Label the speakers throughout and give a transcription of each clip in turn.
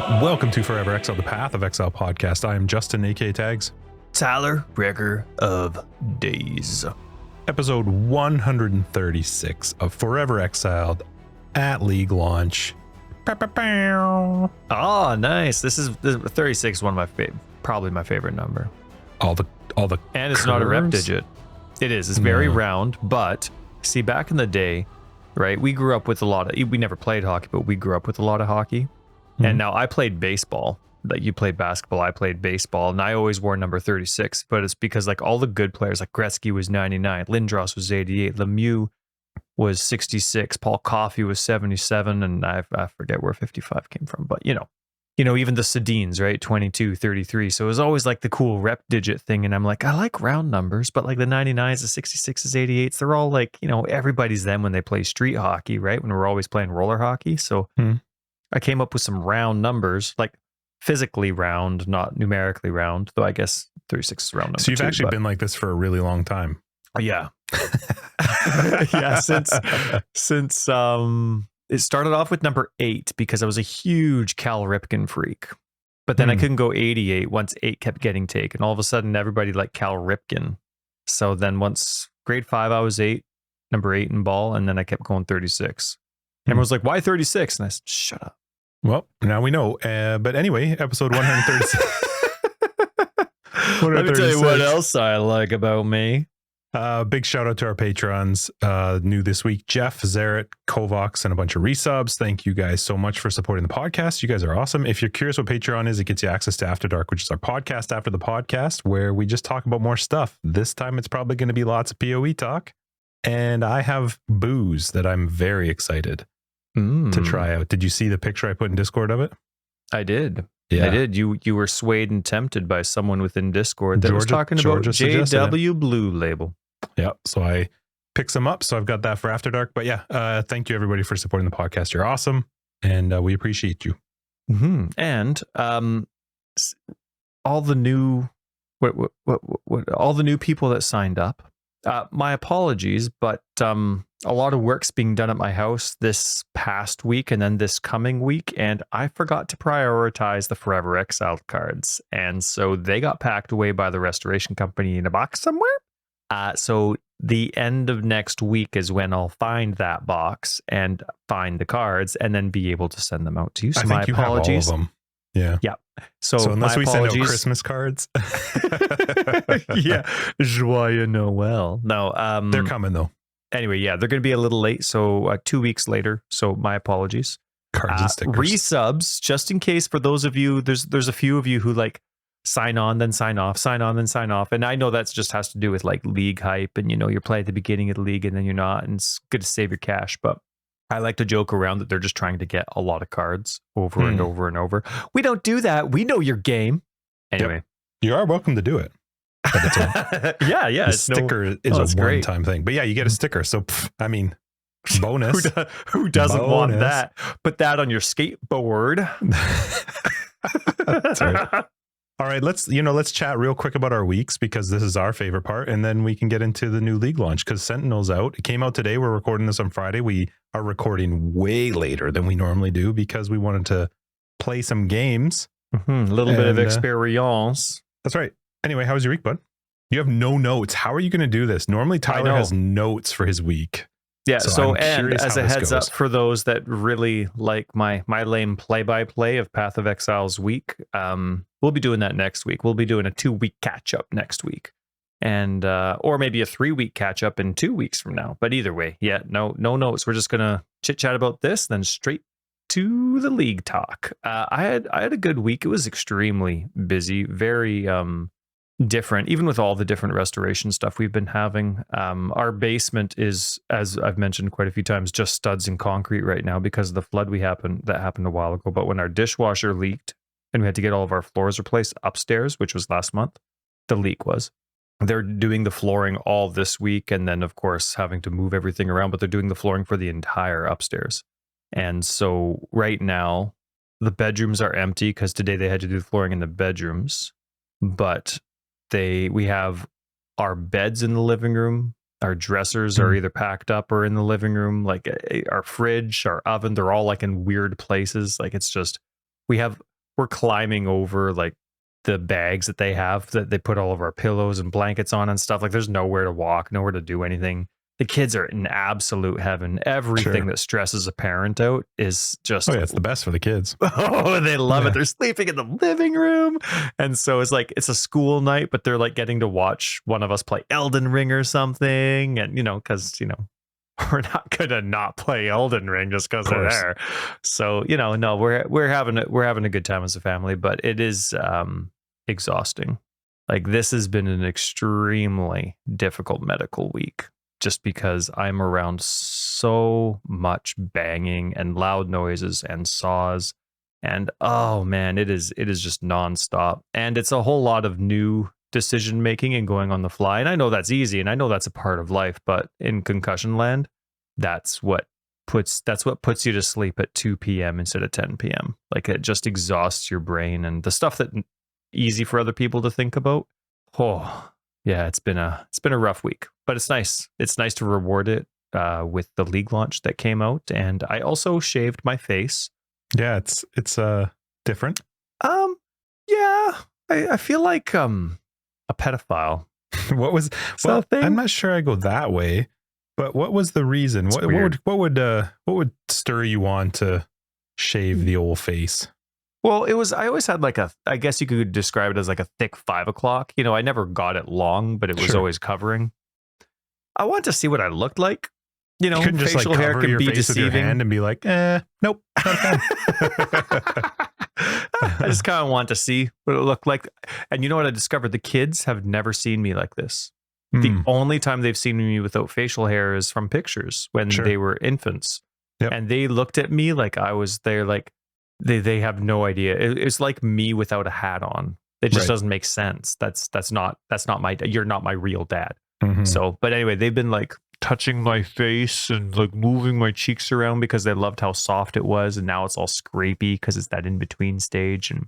Speaker 1: Welcome to Forever Exiled, the Path of Exile podcast. I am Justin, aka Tags.
Speaker 2: Tyler, Breaker of Days.
Speaker 1: Episode 136 of Forever Exiled at League launch.
Speaker 2: Oh, nice. This is 36. One of my probably my favorite number.
Speaker 1: All the
Speaker 2: and it's
Speaker 1: curves?
Speaker 2: not a rep digit. It is. It's very round. But see, back in the day, right? We grew up with a lot of. We never played hockey, but we grew up with a lot of hockey. And now I played baseball. Like you played basketball, I played baseball, and I always wore number 36. But it's because like all the good players, like Gretzky was 99, Lindros was 88, Lemieux was 66, Paul Coffey was 77, and I forget where 55 came from. But you know, even the Sedins, right? 22, 33. So it was always like the cool rep digit thing. And I'm like, I like round numbers, but like the 99s, the 66s, 88s, they're all like, everybody's them when they play street hockey, right? When we're always playing roller hockey. So I came up with some round numbers, like physically round, not numerically round, though I guess 36 is round number.
Speaker 1: So you've actually been like this for a really long time.
Speaker 2: Yeah. Yeah, since it started off with number 8 because I was a huge Cal Ripken freak. But then I couldn't go 88 once 8 kept getting taken. All of a sudden everybody liked Cal Ripken. So then once grade 5 I was number 8 in ball, and then I kept going 36. Everyone was like, why 36? And I said, shut up.
Speaker 1: Well, now we know. But anyway, episode 136.
Speaker 2: Let me tell you what else I like about me.
Speaker 1: Big shout out to our patrons. New this week, Jeff, Zaret, Kovacs, and a bunch of resubs. Thank you guys so much for supporting the podcast. You guys are awesome. If you're curious what Patreon is, it gets you access to After Dark, which is our podcast after the podcast, where we just talk about more stuff. This time it's probably going to be lots of PoE talk. And I have booze that I'm very excited to try out. Did you see the picture I put in Discord of it?
Speaker 2: I did.
Speaker 1: Yeah.
Speaker 2: I did. You were swayed and tempted by someone within Discord that was talking about JW Blue Label.
Speaker 1: Yeah. So I picked some up. So I've got that for After Dark. But yeah, thank you everybody for supporting the podcast. You're awesome. And we appreciate you.
Speaker 2: And all the new all the new people that signed up. My apologies, but a lot of work's being done at my house this past week and then this coming week, and I forgot to prioritize the Forever Exiled cards, and so they got packed away by the restoration company in a box somewhere. So the end of next week is when I'll find that box and find the cards and then be able to send them out to you. So my apologies.
Speaker 1: Have all of them. Yeah.
Speaker 2: Yeah. So
Speaker 1: unless we
Speaker 2: apologies.
Speaker 1: send out Christmas cards.
Speaker 2: Yeah. Joyeux Noel. No,
Speaker 1: they're coming though.
Speaker 2: Anyway, yeah, they're going to be a little late. So 2 weeks later. So my apologies.
Speaker 1: Cards and stickers.
Speaker 2: Resubs, just in case for those of you, there's a few of you who like sign on, then sign off, sign on, then sign off. And I know that just has to do with like league hype and, you're playing at the beginning of the league and then you're not, and it's good to save your cash. But I like to joke around that they're just trying to get a lot of cards over and over and over. We don't do that. We know your game. Anyway.
Speaker 1: Yep. You are welcome to do it.
Speaker 2: Yeah.
Speaker 1: The sticker is a one-time thing. But yeah, you get a sticker. So, bonus.
Speaker 2: Who doesn't want that? Put that on your skateboard.
Speaker 1: That's right. All right, let's chat real quick about our weeks, because this is our favorite part, and then we can get into the new league launch, because Sentinel's out. It came out today. We're recording this on Friday. We are recording way later than we normally do because we wanted to play some games.
Speaker 2: A little bit of experience.
Speaker 1: That's right. Anyway, how was your week, bud? You have no notes. How are you going to do this? Normally, Tyler has notes for his week.
Speaker 2: Yeah, so and as a heads up for those that really like my lame play-by-play of Path of Exile's week, we'll be doing that next week. We'll be doing a 2-week catch-up next week, and or maybe a 3-week catch-up in 2 weeks from now. But either way, yeah, no notes. We're just gonna chit-chat about this, then straight to the league talk. I had a good week. It was extremely busy, very different, even with all the different restoration stuff we've been having. Our basement is, as I've mentioned quite a few times, just studs and concrete right now because of the flood that happened a while ago. But when our dishwasher leaked and we had to get all of our floors replaced upstairs, which was last month, the leak was. They're doing the flooring all this week, and then of course having to move everything around, but they're doing the flooring for the entire upstairs. And so right now the bedrooms are empty because today they had to do the flooring in the bedrooms, but we have our beds in the living room. Our dressers are either packed up or in the living room. Like our fridge, our oven, they're all like in weird places. Like it's just, we have we're climbing over like the bags that they have that they put all of our pillows and blankets on and stuff. Like there's nowhere to walk, nowhere to do anything. The kids are in absolute heaven. Everything that stresses a parent out is just...
Speaker 1: Oh yeah, it's the best for the kids.
Speaker 2: Oh, they love it. They're sleeping in the living room. And so it's like, it's a school night, but they're like getting to watch one of us play Elden Ring or something. And, because, we're not going to not play Elden Ring just because they're there. So, no, we're having a good time as a family, but it is exhausting. Like this has been an extremely difficult medical week. Just because I'm around so much banging and loud noises and saws. And oh man, it is just nonstop. And it's a whole lot of new decision making and going on the fly. And I know that's easy and I know that's a part of life, but in concussion land, that's what puts you to sleep at 2 p.m. instead of 10 p.m. Like it just exhausts your brain, and the stuff that easy for other people to think about. Oh, yeah, it's been a rough week, but it's nice. It's nice to reward it with the League launch that came out, and I also shaved my face.
Speaker 1: Yeah, it's different.
Speaker 2: Yeah, I feel like a pedophile.
Speaker 1: What was well? I'm not sure I go that way, but what was the reason? What would stir you on to shave the old face?
Speaker 2: Well, I always had I guess you could describe it as like a thick 5 o'clock. I never got it long, but it was always covering. I want to see what I looked like.
Speaker 1: You couldn't just
Speaker 2: facial hair can be deceiving.
Speaker 1: With your hand and be like, nope. Not
Speaker 2: I just kind of want to see what it looked like. And you know what I discovered? The kids have never seen me like this. The only time they've seen me without facial hair is from pictures when they were infants. Yep. And they looked at me like I was there, like, They have no idea. It's like me without a hat on. It just doesn't make sense. That's not my. You're not my real dad. Mm-hmm. So, but anyway, they've been like touching my face and like moving my cheeks around because they loved how soft it was, and now it's all scrapey because it's that in between stage, and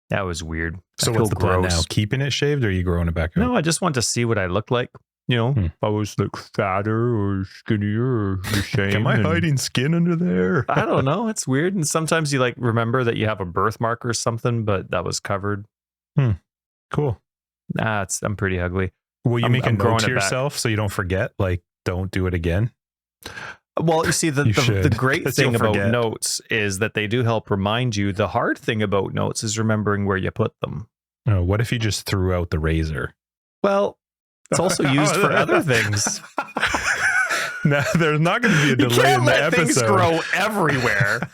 Speaker 2: that was weird.
Speaker 1: So what's the plan now? Keeping it shaved, or are you growing it back out?
Speaker 2: No, I just want to see what I look like. If I was like fatter or skinnier or the same.
Speaker 1: Am I hiding skin under there?
Speaker 2: I don't know. It's weird. And sometimes you like remember that you have a birthmark or something, but that was covered.
Speaker 1: Cool.
Speaker 2: Nah, I'm pretty ugly.
Speaker 1: Will you make a note to yourself so you don't forget? Like, don't do it again?
Speaker 2: Well, you see, the great thing about notes is that they do help remind you. The hard thing about notes is remembering where you put them.
Speaker 1: Oh, what if you just threw out the razor?
Speaker 2: Well, it's also used for other things.
Speaker 1: No, there's not going to be a delay in the episode.
Speaker 2: Things grow everywhere.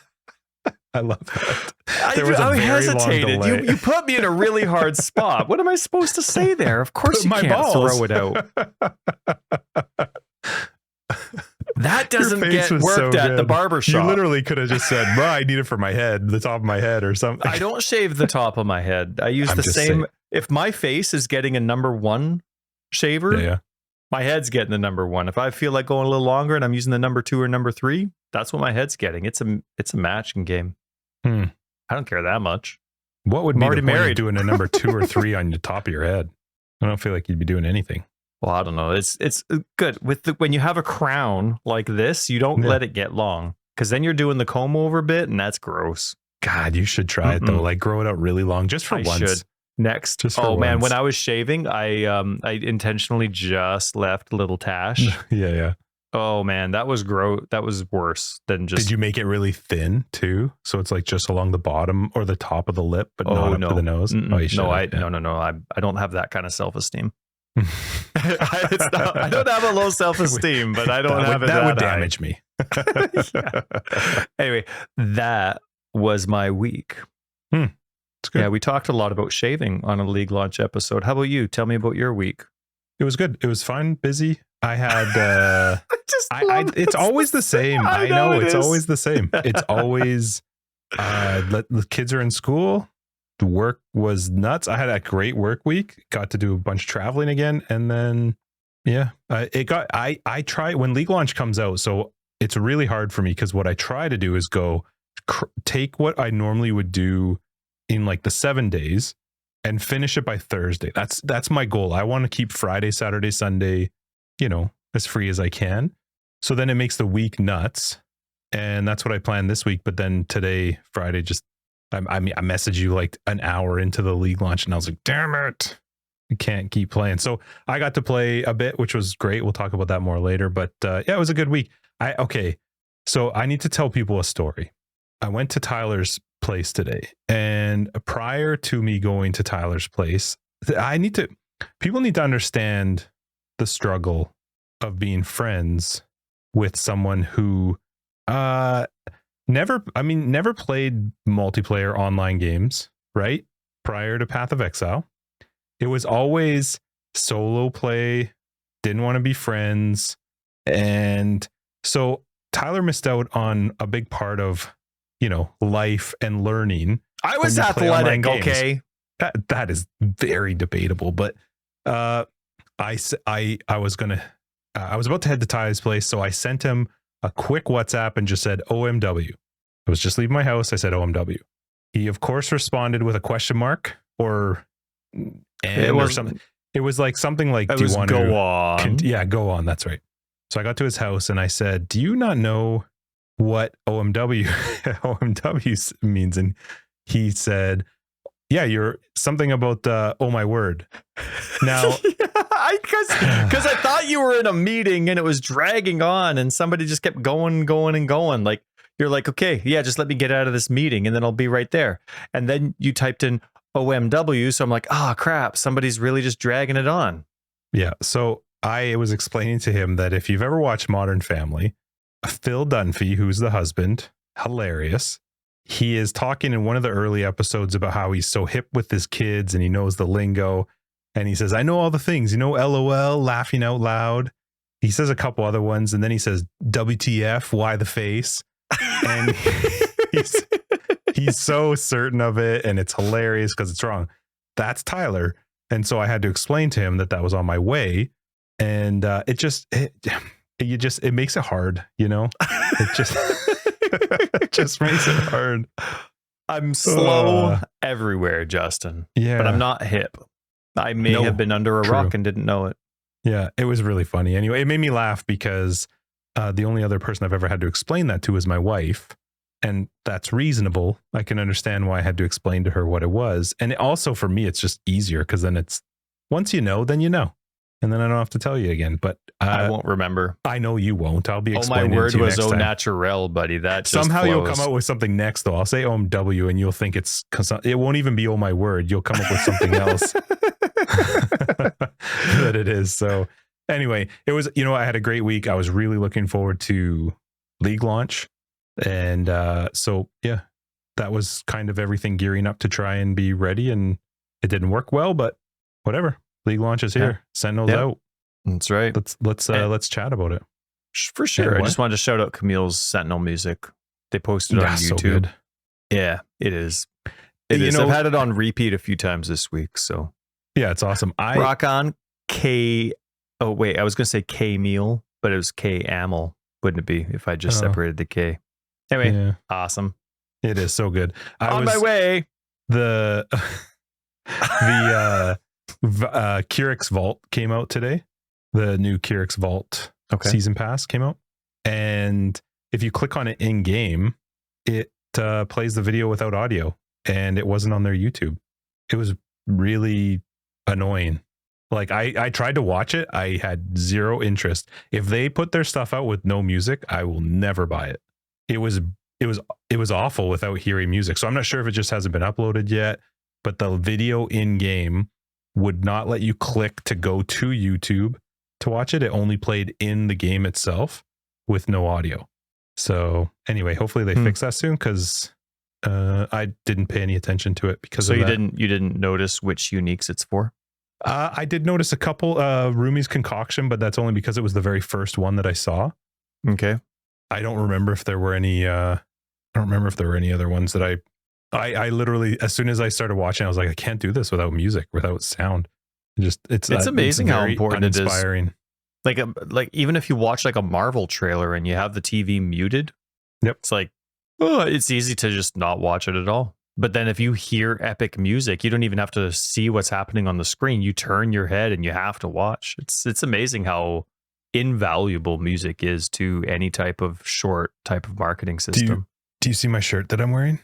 Speaker 1: I love that.
Speaker 2: I hesitated. You put me in a really hard spot. What am I supposed to say there? Of course you can't throw it out. That doesn't get worked at the barber shop.
Speaker 1: You literally could have just said, well, I need it for my head, the top of my head or something.
Speaker 2: I don't shave the top of my head. I use the same. Saying. If my face is getting a number 1 shaver, my head's getting the number 1. If I feel like going a little longer and I'm using the number 2 or number 3, that's what my head's getting. It's a matching game. I don't care that much.
Speaker 1: What would be the point of doing a number 2 or 3 on the top of your head? I don't feel like you'd be doing anything.
Speaker 2: Well, I don't know. It's good when you have a crown like this, you don't let it get long, because then you're doing the comb over bit, and that's gross.
Speaker 1: God, you should try it though. Like grow it out really long, just for once. Should.
Speaker 2: Next. Man, when I was shaving, I intentionally just left a little tash.
Speaker 1: Yeah.
Speaker 2: Oh man, that was gross. That was worse than just.
Speaker 1: Did you make it really thin too? So it's like just along the bottom or the top of the lip, but not up to the nose.
Speaker 2: Oh, you should. No, I don't have that kind of self-esteem. I don't have a low self-esteem, but I don't have it.
Speaker 1: That would damage me.
Speaker 2: Anyway, that was my week.
Speaker 1: It's good.
Speaker 2: Yeah, we talked a lot about shaving on a League launch episode. How about you? Tell me about your week.
Speaker 1: It was good. It was fun, busy. I had it's always the same. I know it's always the same. It's always the kids are in school. The work was nuts. I had a great work week. Got to do a bunch of traveling again, and then I try when League launch comes out. So it's really hard for me because what I try to do is go take what I normally would do in like the 7 days and finish it by Thursday. That's my goal. I want to keep Friday, Saturday, Sunday, as free as I can. So then it makes the week nuts. And that's what I planned this week. But then today, Friday, I mean, I messaged you like an hour into the league launch, and I was like, damn it, I can't keep playing. So I got to play a bit, which was great. We'll talk about that more later. But yeah, it was a good week. So I need to tell people a story. I went to Tyler's place today, and prior to me going to Tyler's place, people need to understand the struggle of being friends with someone who never played multiplayer online games, right? Prior to Path of Exile. It was always solo play, didn't want to be friends. And so Tyler missed out on a big part of, life and learning.
Speaker 2: I was athletic, okay?
Speaker 1: That is very debatable, but I was about to head to Tyler's place, so I sent him a quick WhatsApp and just said OMW. I was just leaving my house. I said OMW. He of course responded with a question mark or something. It was like something like, "Do you want to go on?" Yeah, go on. That's right. So I got to his house and I said, "Do you not know what OMW means?" And he said, "Yeah, you're something about oh my word." Now,
Speaker 2: because I thought you were in a meeting and it was dragging on, and somebody just kept going. Like you're like, okay, yeah, just let me get out of this meeting, and then I'll be right there. And then you typed in OMW, so I'm like, crap, somebody's really just dragging it on.
Speaker 1: Yeah. So I was explaining to him that if you've ever watched Modern Family, Phil Dunphy, who's the husband, hilarious. He is talking in one of the early episodes about how he's so hip with his kids and he knows the lingo. And he says, I know all the things, LOL, laughing out loud. He says a couple other ones. And then he says, WTF, why the face? And he's so certain of it. And it's hilarious because it's wrong. That's Tyler. And so I had to explain to him that was on my way. And it makes it hard, It just makes it hard.
Speaker 2: I'm slow everywhere, Justin.
Speaker 1: Yeah,
Speaker 2: but I'm not hip. I may have been under a rock and didn't know it.
Speaker 1: Yeah, it was really funny. Anyway, it made me laugh because the only other person I've ever had to explain that to is my wife, and that's reasonable. I can understand why I had to explain to her what it was, and also for me, it's just easier because then it's once you know, then you know. And then I don't have to tell you again, but
Speaker 2: I won't remember.
Speaker 1: I know you won't. I'll be explaining.
Speaker 2: My word
Speaker 1: to you
Speaker 2: was
Speaker 1: next time.
Speaker 2: Naturel, buddy. That
Speaker 1: somehow
Speaker 2: just
Speaker 1: you'll come out with something next, though. I'll say OMW, and you'll think it won't even be oh my word. You'll come up with something else that it is. So anyway, it was. I had a great week. I was really looking forward to League launch, and so yeah, that was kind of everything gearing up to try and be ready. And it didn't work well, but whatever. League launch is here. Yeah. Sentinel's out.
Speaker 2: That's right.
Speaker 1: Let's chat about it.
Speaker 2: For sure. I just wanted to shout out Camille's Sentinel music. They posted it on YouTube. So good. Yeah, it is. It is. I've had it on repeat a few times this week. So
Speaker 1: yeah, it's awesome.
Speaker 2: Rock on K. Oh wait, I was gonna say K Meal, but it was K Amel, wouldn't it be if I just separated the K? Anyway, awesome.
Speaker 1: It is so good.
Speaker 2: On my way.
Speaker 1: The Kyrix Vault came out today. The new Kyrix Vault season pass came out, and if you click on it in game, it plays the video without audio, and it wasn't on their YouTube. It was really annoying. Like I tried to watch it, I had zero interest. If they put their stuff out with no music, I will never buy it. It was awful without hearing music. So I'm not sure if it just hasn't been uploaded yet, but the video in game would not let you click to go to YouTube to watch it. It only played in the game itself with no audio. So anyway, hopefully they fix that soon, because I didn't pay any attention to it because of that.
Speaker 2: You didn't notice which uniques it's for?
Speaker 1: I did notice a couple. Rumi's Concoction, but that's only because it was the very first one that I saw.
Speaker 2: Okay.
Speaker 1: I don't remember if there were any. I don't remember if there were any other ones that I literally, as soon as I started watching, I was like, I can't do this without music, without sound. It's
Speaker 2: amazing how important it is. Like even if you watch like a Marvel trailer and you have the TV muted, it's like, it's easy to just not watch it at all. But then if you hear epic music, you don't even have to see what's happening on the screen. You turn your head and you have to watch. It's amazing how invaluable music is to any type of marketing system.
Speaker 1: Do you see my shirt that I'm wearing?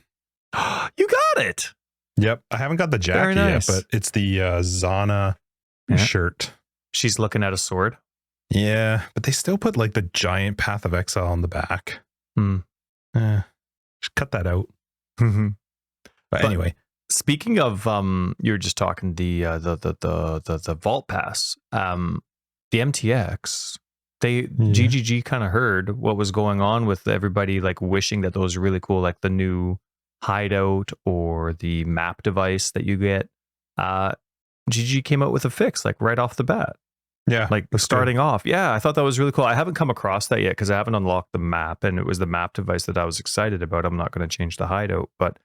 Speaker 2: You got got it.
Speaker 1: Yep. I haven't got the jacket yet, but it's the Zana shirt.
Speaker 2: She's looking at a sword.
Speaker 1: Yeah, but they still put like the giant Path of Exile on the back. Just cut that out. But anyway,
Speaker 2: speaking of you were just talking the vault pass, the MTX, GGG kind of heard what was going on with everybody, like wishing that those are really cool, like the new hideout or the map device that you get. GG came out with a fix like right off the bat.
Speaker 1: Yeah,
Speaker 2: like starting off. Yeah, I thought that was really cool. I haven't come across that yet because I haven't unlocked the map, and it was the map device that I was excited about. I'm not going to change the hideout, but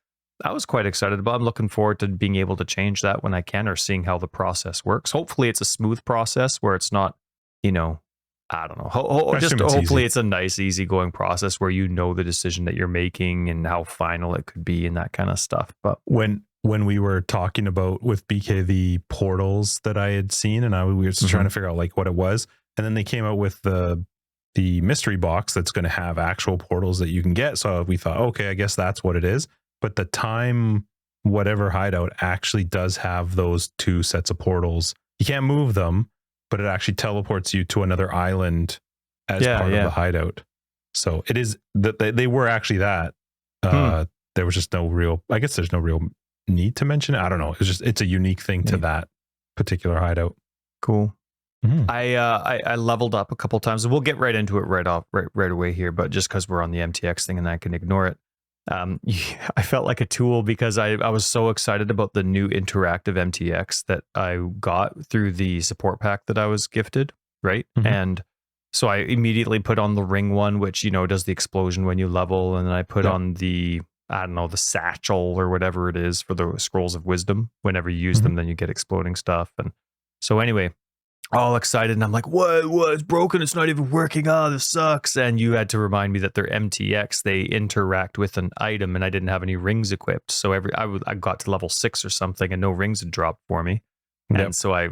Speaker 2: I was quite excited about. I'm looking forward to being able to change that when I can, or seeing how the process works. Hopefully it's a smooth process where it's not, I don't know. Hopefully it's a nice, easygoing process where you know the decision that you're making and how final it could be and that kind of stuff. But
Speaker 1: when we were talking about with BK the portals that I had seen, and we were just trying to figure out like what it was, and then they came out with the mystery box that's going to have actual portals that you can get. So we thought, okay, I guess that's what it is. But the time whatever hideout actually does have those 2 sets of portals. You can't move them, but it actually teleports you to another island as part of the hideout. So it is that they were actually that. There was just no real. I guess there's no real need to mention it. I don't know. It's a unique thing to that particular hideout.
Speaker 2: Cool. I leveled up a couple times, and we'll get right into it right away here, but just because we're on the MTX thing and I can ignore it. I felt like a tool because I was so excited about the new interactive MTX that I got through the support pack that I was gifted, right? And so I immediately put on the ring one, which does the explosion when you level, and then I put on the the satchel or whatever it is for the scrolls of wisdom. Whenever you use them, then you get exploding stuff. And so anyway, all excited, and I'm like, what? It's broken. It's not even working. Oh, this sucks. And you had to remind me that their MTX, they interact with an item, and I didn't have any rings equipped. So I got to level 6 or something, and no rings had dropped for me. And so I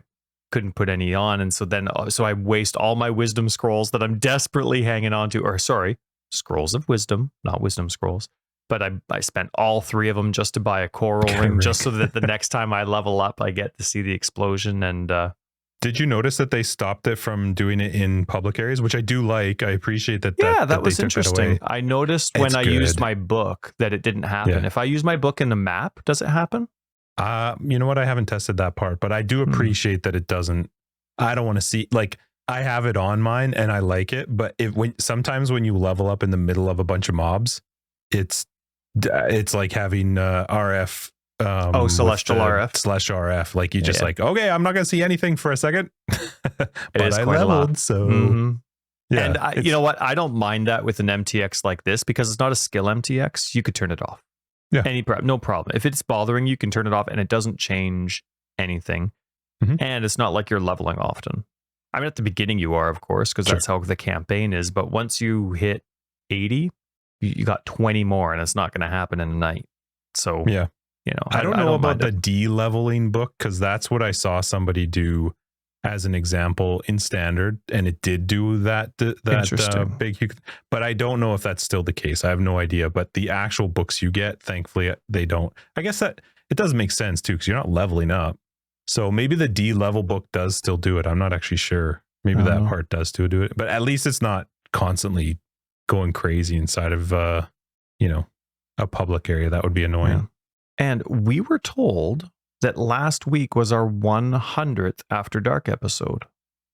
Speaker 2: couldn't put any on. And so then, I waste all my wisdom scrolls that I'm desperately hanging on to, or sorry, scrolls of wisdom, not wisdom scrolls. But I spent all 3 of them just to buy a coral ring, just so that the next time I level up, I get to see the explosion. And
Speaker 1: did you notice that they stopped it from doing it in public areas, which I do like? I appreciate that.
Speaker 2: That was interesting. I noticed when I used my book that it didn't happen. If I use my book in the map, does it happen?
Speaker 1: You know what? I haven't tested that part, but I do appreciate that it doesn't. I don't want to see, like, I have it on mine and I like it, but sometimes when you level up in the middle of a bunch of mobs, it's like having RF.
Speaker 2: Celestial RF.
Speaker 1: Celestial RF. Like you just like, okay, I'm not going to see anything for a second. But
Speaker 2: I leveled,
Speaker 1: so yeah.
Speaker 2: And you know what? I don't mind that with an MTX like this because it's not a skill MTX. You could turn it off.
Speaker 1: Yeah.
Speaker 2: No problem. If it's bothering you, you can turn it off, and it doesn't change anything. And it's not like you're leveling often. I mean, at the beginning you are, of course, because that's how the campaign is. But once you hit 80, you got 20 more, and it's not going to happen in a night. So
Speaker 1: I don't know about the de-leveling book, because that's what I saw somebody do as an example in standard, and it did do that big, but I don't know if that's still the case. I have no idea. But the actual books you get, thankfully, they don't. I guess that it does make sense too, because you're not leveling up. So maybe the D-level book does still do it. I'm not actually sure. Maybe that part does still do it, but at least it's not constantly going crazy inside of a public area. That would be annoying.
Speaker 2: Yeah. And we were told that last week was our 100th After Dark episode.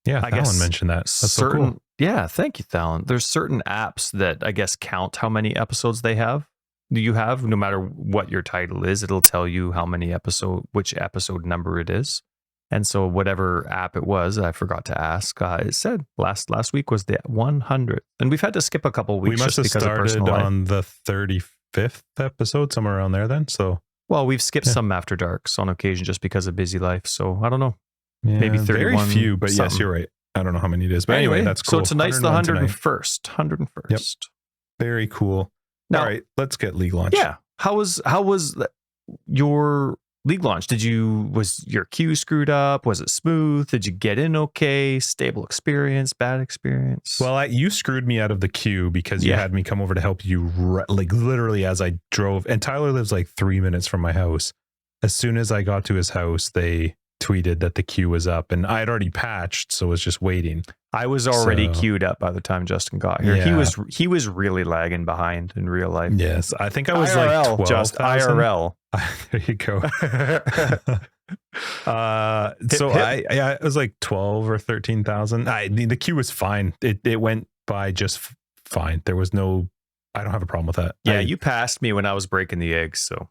Speaker 1: Yeah, Thalen mentioned that. That's so cool.
Speaker 2: Yeah, thank you, Thalen. There's certain apps that I guess count how many episodes they have. You have, no matter what your title is, it'll tell you how many which episode number it is. And so whatever app it was, I forgot to ask. It said last week was the 100th, and we've had to skip a couple of weeks.
Speaker 1: We must have started on the 35th episode, somewhere around there. Then,
Speaker 2: well, we've skipped some After Darks on occasion just because of busy life. So I don't know, maybe 31.
Speaker 1: Very few, but something. Yes, you're right. I don't know how many it is, but anyway, that's cool.
Speaker 2: So tonight's the 101st. 101st.
Speaker 1: Yep. Very cool. Now, all right, let's get league launch.
Speaker 2: Yeah. How was your league launch? Was your queue screwed up? Was it smooth? Did you get in okay? Stable experience, bad experience?
Speaker 1: Well, you screwed me out of the queue because you had me come over to help you like literally as I drove. And Tyler lives like 3 minutes from my house. As soon as I got to his house, they tweeted that the queue was up, and I had already patched, so was just waiting.
Speaker 2: I was already queued up by the time Justin got here.
Speaker 1: Yeah.
Speaker 2: He was really lagging behind in real life.
Speaker 1: Yes, I think I was
Speaker 2: IRL,
Speaker 1: like 12,000.
Speaker 2: just IRL.
Speaker 1: There you go. It was like 12 or 13,000. The queue was fine. It went by just fine. There was no. I don't have a problem with that.
Speaker 2: Yeah, you passed me when I was breaking the eggs, so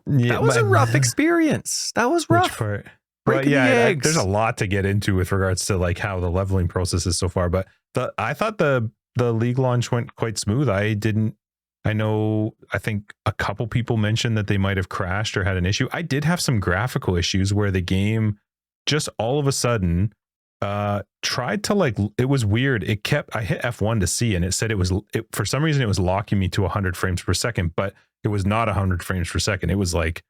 Speaker 1: yeah,
Speaker 2: that was a rough experience. That was rough.
Speaker 1: Which part?
Speaker 2: Breaking the eggs.
Speaker 1: There's a lot to get into with regards to like how the leveling process is so far, but I thought the league launch went quite smooth. I think a couple people mentioned that they might have crashed or had an issue. I did have some graphical issues where the game just all of a sudden tried to it was weird. I hit F1 to see, and it said for some reason it was locking me to 100 frames per second, but it was not 100 frames per second. It was like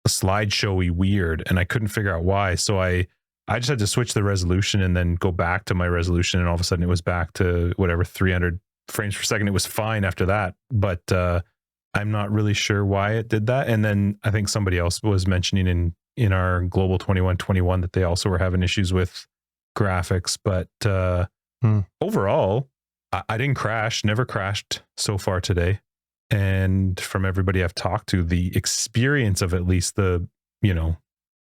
Speaker 1: a slideshowy weird, and I couldn't figure out why. So I just had to switch the resolution and then go back to my resolution, and all of a sudden it was back to whatever 300 frames per second. It was fine after that, but I'm not really sure why it did that. And then I think somebody else was mentioning in our Global 2121 that they also were having issues with graphics, but overall I didn't crash, never crashed so far today. And from everybody I've talked to, the experience of at least the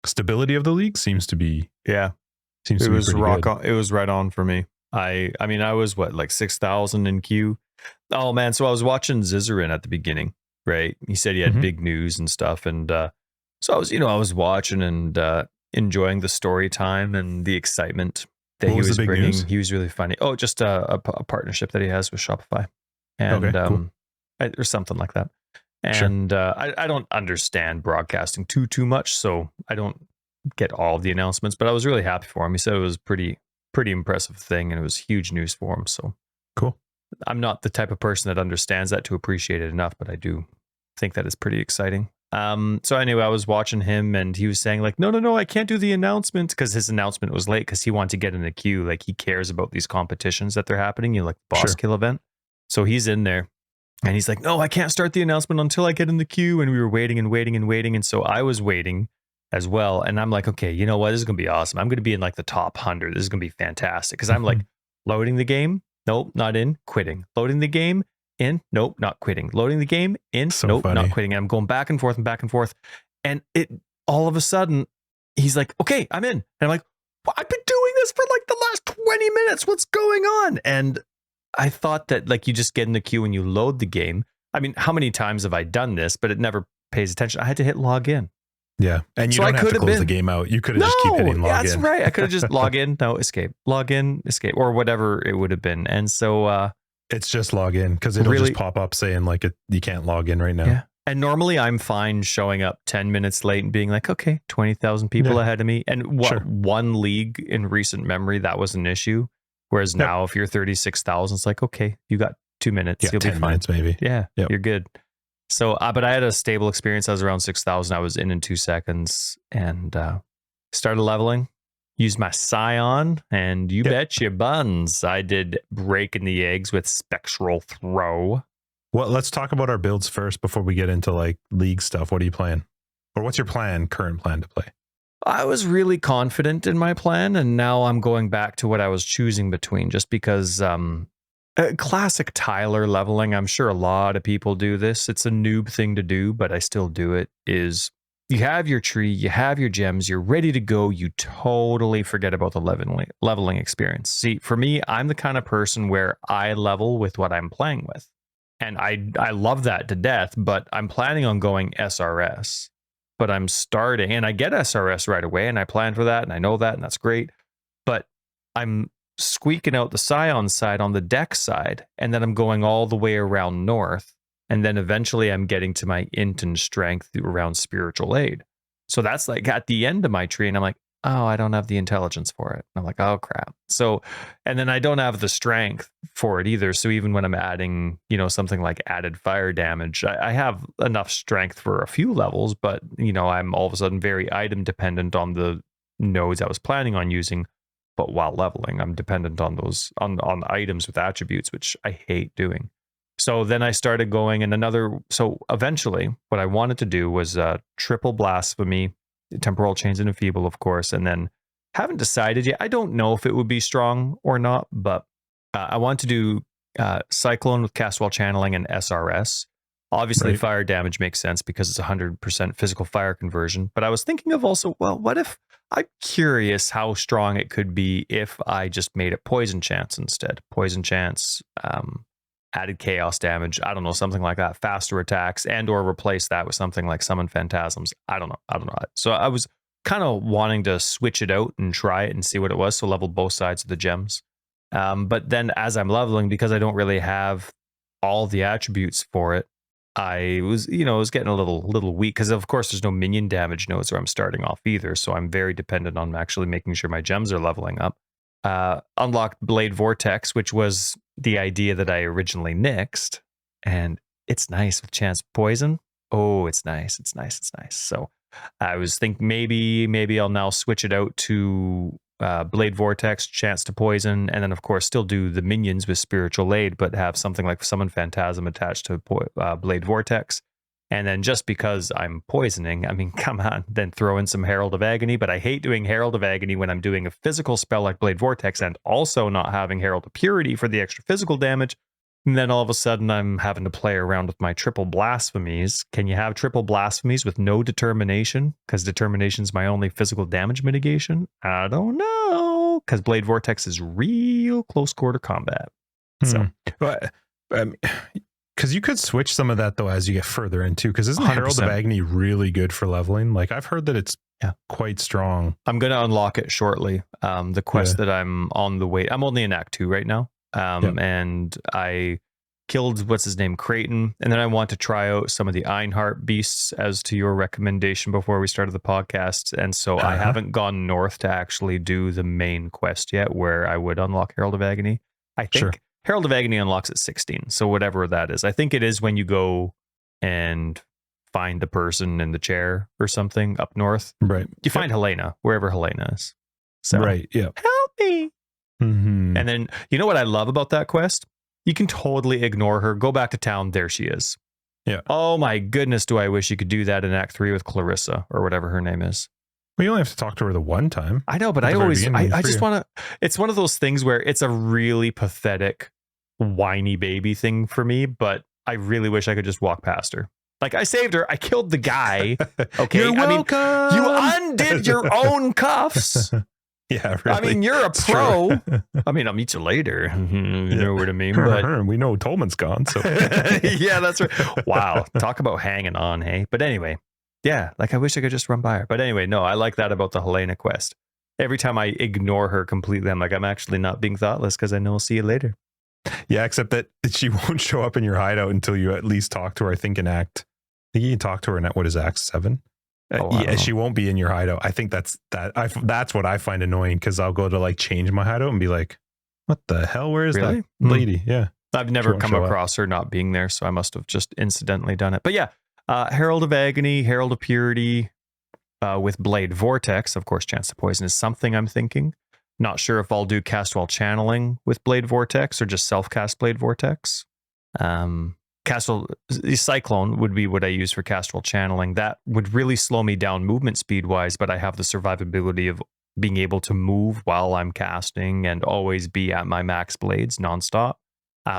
Speaker 1: stability of the league seems to be
Speaker 2: it was rock on. It was right on for me. I mean I was like 6,000 in queue. Oh man, so I was watching Zizarin at the beginning, right? He said he had big news and stuff, and so I was watching and enjoying the story time and the excitement that he was bringing. News? He was really funny. Oh, just a partnership that he has with Shopify, and cool. Or something like that. And sure. I don't understand broadcasting too much, so I don't get all of the announcements. But I was really happy for him. He said it was pretty impressive thing, and it was huge news for him. So
Speaker 1: cool.
Speaker 2: I'm not the type of person that understands that to appreciate it enough, but I do think that it's pretty exciting. So anyway, I was watching him, and he was saying like, no, I can't do the announcement, because his announcement was late because he wanted to get in the queue. Like, he cares about these competitions that they're happening, like the boss kill event. So he's in there, and he's like, no, I can't start the announcement until I get in the queue. And we were waiting. And so I was waiting as well. And I'm like, okay, you know what? This is going to be awesome. I'm going to be in like the top 100. This is going to be fantastic. Because I'm like loading the game. Nope, not in, quitting. Loading the game, in, nope, not quitting. Loading the game, in, so nope, funny. Not quitting. And I'm going back and forth. And it all of a sudden, he's like, okay, I'm in. And I'm like, well, I've been doing this for like the last 20 minutes. What's going on? And I thought that like you just get in the queue and you load the game. I mean, how many times have I done this? But it never pays attention. I had to hit log in.
Speaker 1: Yeah. And you don't have to close the game out. You could have just keep hitting log in.
Speaker 2: That's right. I could have just log in, no, escape, log in, escape, or whatever it would have been. And so
Speaker 1: it's just log in, because it'll just pop up saying like you can't log in right now.
Speaker 2: Yeah. And normally I'm fine showing up 10 minutes late and being like, okay, 20,000 people ahead of me. And one league in recent memory, that was an issue. Whereas now if you're 36,000, it's like, okay, you got 2 minutes.
Speaker 1: Yeah,
Speaker 2: you'll
Speaker 1: 10
Speaker 2: be fine.
Speaker 1: minutes maybe.
Speaker 2: Yeah, you're good. So, but I had a stable experience. I was around 6,000. I was in 2 seconds, and started leveling. Used my scion, and you bet your buns, I did breaking the eggs with spectral throw.
Speaker 1: Well, let's talk about our builds first before we get into like league stuff. What are you playing? Or what's your current plan to play?
Speaker 2: I was really confident in my plan, and now I'm going back to what I was choosing between, just because classic Tyler leveling, I'm sure a lot of people do this. It's a noob thing to do, but I still do it, is you have your tree, you have your gems, you're ready to go. You totally forget about the leveling experience. See, for me, I'm the kind of person where I level with what I'm playing with. And I love that to death, but I'm planning on going SRS. But I'm starting, and I get SRS right away, and I plan for that, and I know that, and that's great. But I'm squeaking out the Scion side on the deck side, and then I'm going all the way around north, and then eventually I'm getting to my int and strength around spiritual aid. So that's like at the end of my tree, and I'm like, oh, I don't have the intelligence for it. I'm like, oh crap. So, and then I don't have the strength for it either. So even when I'm adding, something like added fire damage, I have enough strength for a few levels, but I'm all of a sudden very item dependent on the nodes I was planning on using. But while leveling, I'm dependent on those on items with attributes, which I hate doing. So then I started going so eventually what I wanted to do was triple blasphemy, temporal chains and enfeeble, of course, and then haven't decided yet. I don't know if it would be strong or not, but I want to do cyclone with cast while channeling and SRS. Obviously, right. Fire damage makes sense because it's 100% physical fire conversion. But I was thinking of also, well, what if I'm curious how strong it could be if I just made it poison chance instead? Poison chance, added chaos damage, I don't know, something like that, faster attacks, and or replace that with something like summon phantasms. I don't know. So I was kind of wanting to switch it out and try it and see what it was. So level both sides of the gems. But then as I'm leveling, because I don't really have all the attributes for it, I was getting a little weak because of course there's no minion damage nodes where I'm starting off either. So I'm very dependent on actually making sure my gems are leveling up. Unlocked Blade Vortex, which was the idea that I originally nixed, and it's nice with chance poison. Oh, it's nice. So I was thinking maybe I'll now switch it out to Blade Vortex, chance to poison, and then of course still do the minions with spiritual aid, but have something like summon phantasm attached to Blade Vortex. And then just because I'm poisoning, I mean, come on, then throw in some Herald of Agony. But I hate doing Herald of Agony when I'm doing a physical spell like Blade Vortex and also not having Herald of Purity for the extra physical damage. And then all of a sudden I'm having to play around with my triple blasphemies. Can you have triple blasphemies with no determination? Because determination is my only physical damage mitigation? I don't know. Because Blade Vortex is real close quarter combat. So,
Speaker 1: but because you could switch some of that though as you get further into, because isn't 100%. Herald of Agony really good for leveling? Like I've heard that it's quite strong.
Speaker 2: I'm going to unlock it shortly. The quest that I'm on the way, I'm only in Act 2 right now. And I killed what's his name, Creighton, and then I want to try out some of the Einhart beasts as to your recommendation before we started the podcast. And so I haven't gone north to actually do the main quest yet, where I would unlock Herald of Agony. I think Herald of Agony unlocks at 16, so whatever that is. I think it is when you go and find the person in the chair or something up north.
Speaker 1: Right.
Speaker 2: You find Helena, wherever Helena is. So,
Speaker 1: right, yeah.
Speaker 2: Help me.
Speaker 1: Mm-hmm.
Speaker 2: And then, you know what I love about that quest? You can totally ignore her. Go back to town. There she is.
Speaker 1: Yeah.
Speaker 2: Oh my goodness, do I wish you could do that in Act 3 with Clarissa or whatever her name is.
Speaker 1: Well, you only have to talk to her the one time.
Speaker 2: I know, but I just want to, it's one of those things where it's a really pathetic, whiny baby thing for me, but I really wish I could just walk past her. Like, I saved her. I killed the guy. Okay.
Speaker 1: You're welcome.
Speaker 2: I mean, you undid your own cuffs.
Speaker 1: Yeah, really.
Speaker 2: I mean, you're a pro. I mean, I'll meet you later. You know what I mean? But
Speaker 1: we know Tolman's gone. So
Speaker 2: yeah, that's right. Wow. Talk about hanging on, hey? But anyway, yeah, like I wish I could just run by her. But anyway, no, I like that about the Helena quest. Every time I ignore her completely, I'm like, I'm actually not being thoughtless because I know I'll see you later.
Speaker 1: Yeah, except that she won't show up in your hideout until you at least talk to her, I think you can talk to her in what is Act 7? Yeah, she won't be in your hideout. I think that's what I find annoying, because I'll go to like change my hideout and be like, what the hell? Where is that lady? Yeah.
Speaker 2: I've never come across her not being there, so I must have just incidentally done it. But yeah, Herald of Agony, Herald of Purity with Blade Vortex. Of course, Chance to Poison is something I'm thinking. Not sure if I'll do Cast While Channeling with Blade Vortex or just self-cast Blade Vortex. Cyclone would be what I use for Cast While Channeling. That would really slow me down movement speed wise, but I have the survivability of being able to move while I'm casting and always be at my max blades nonstop.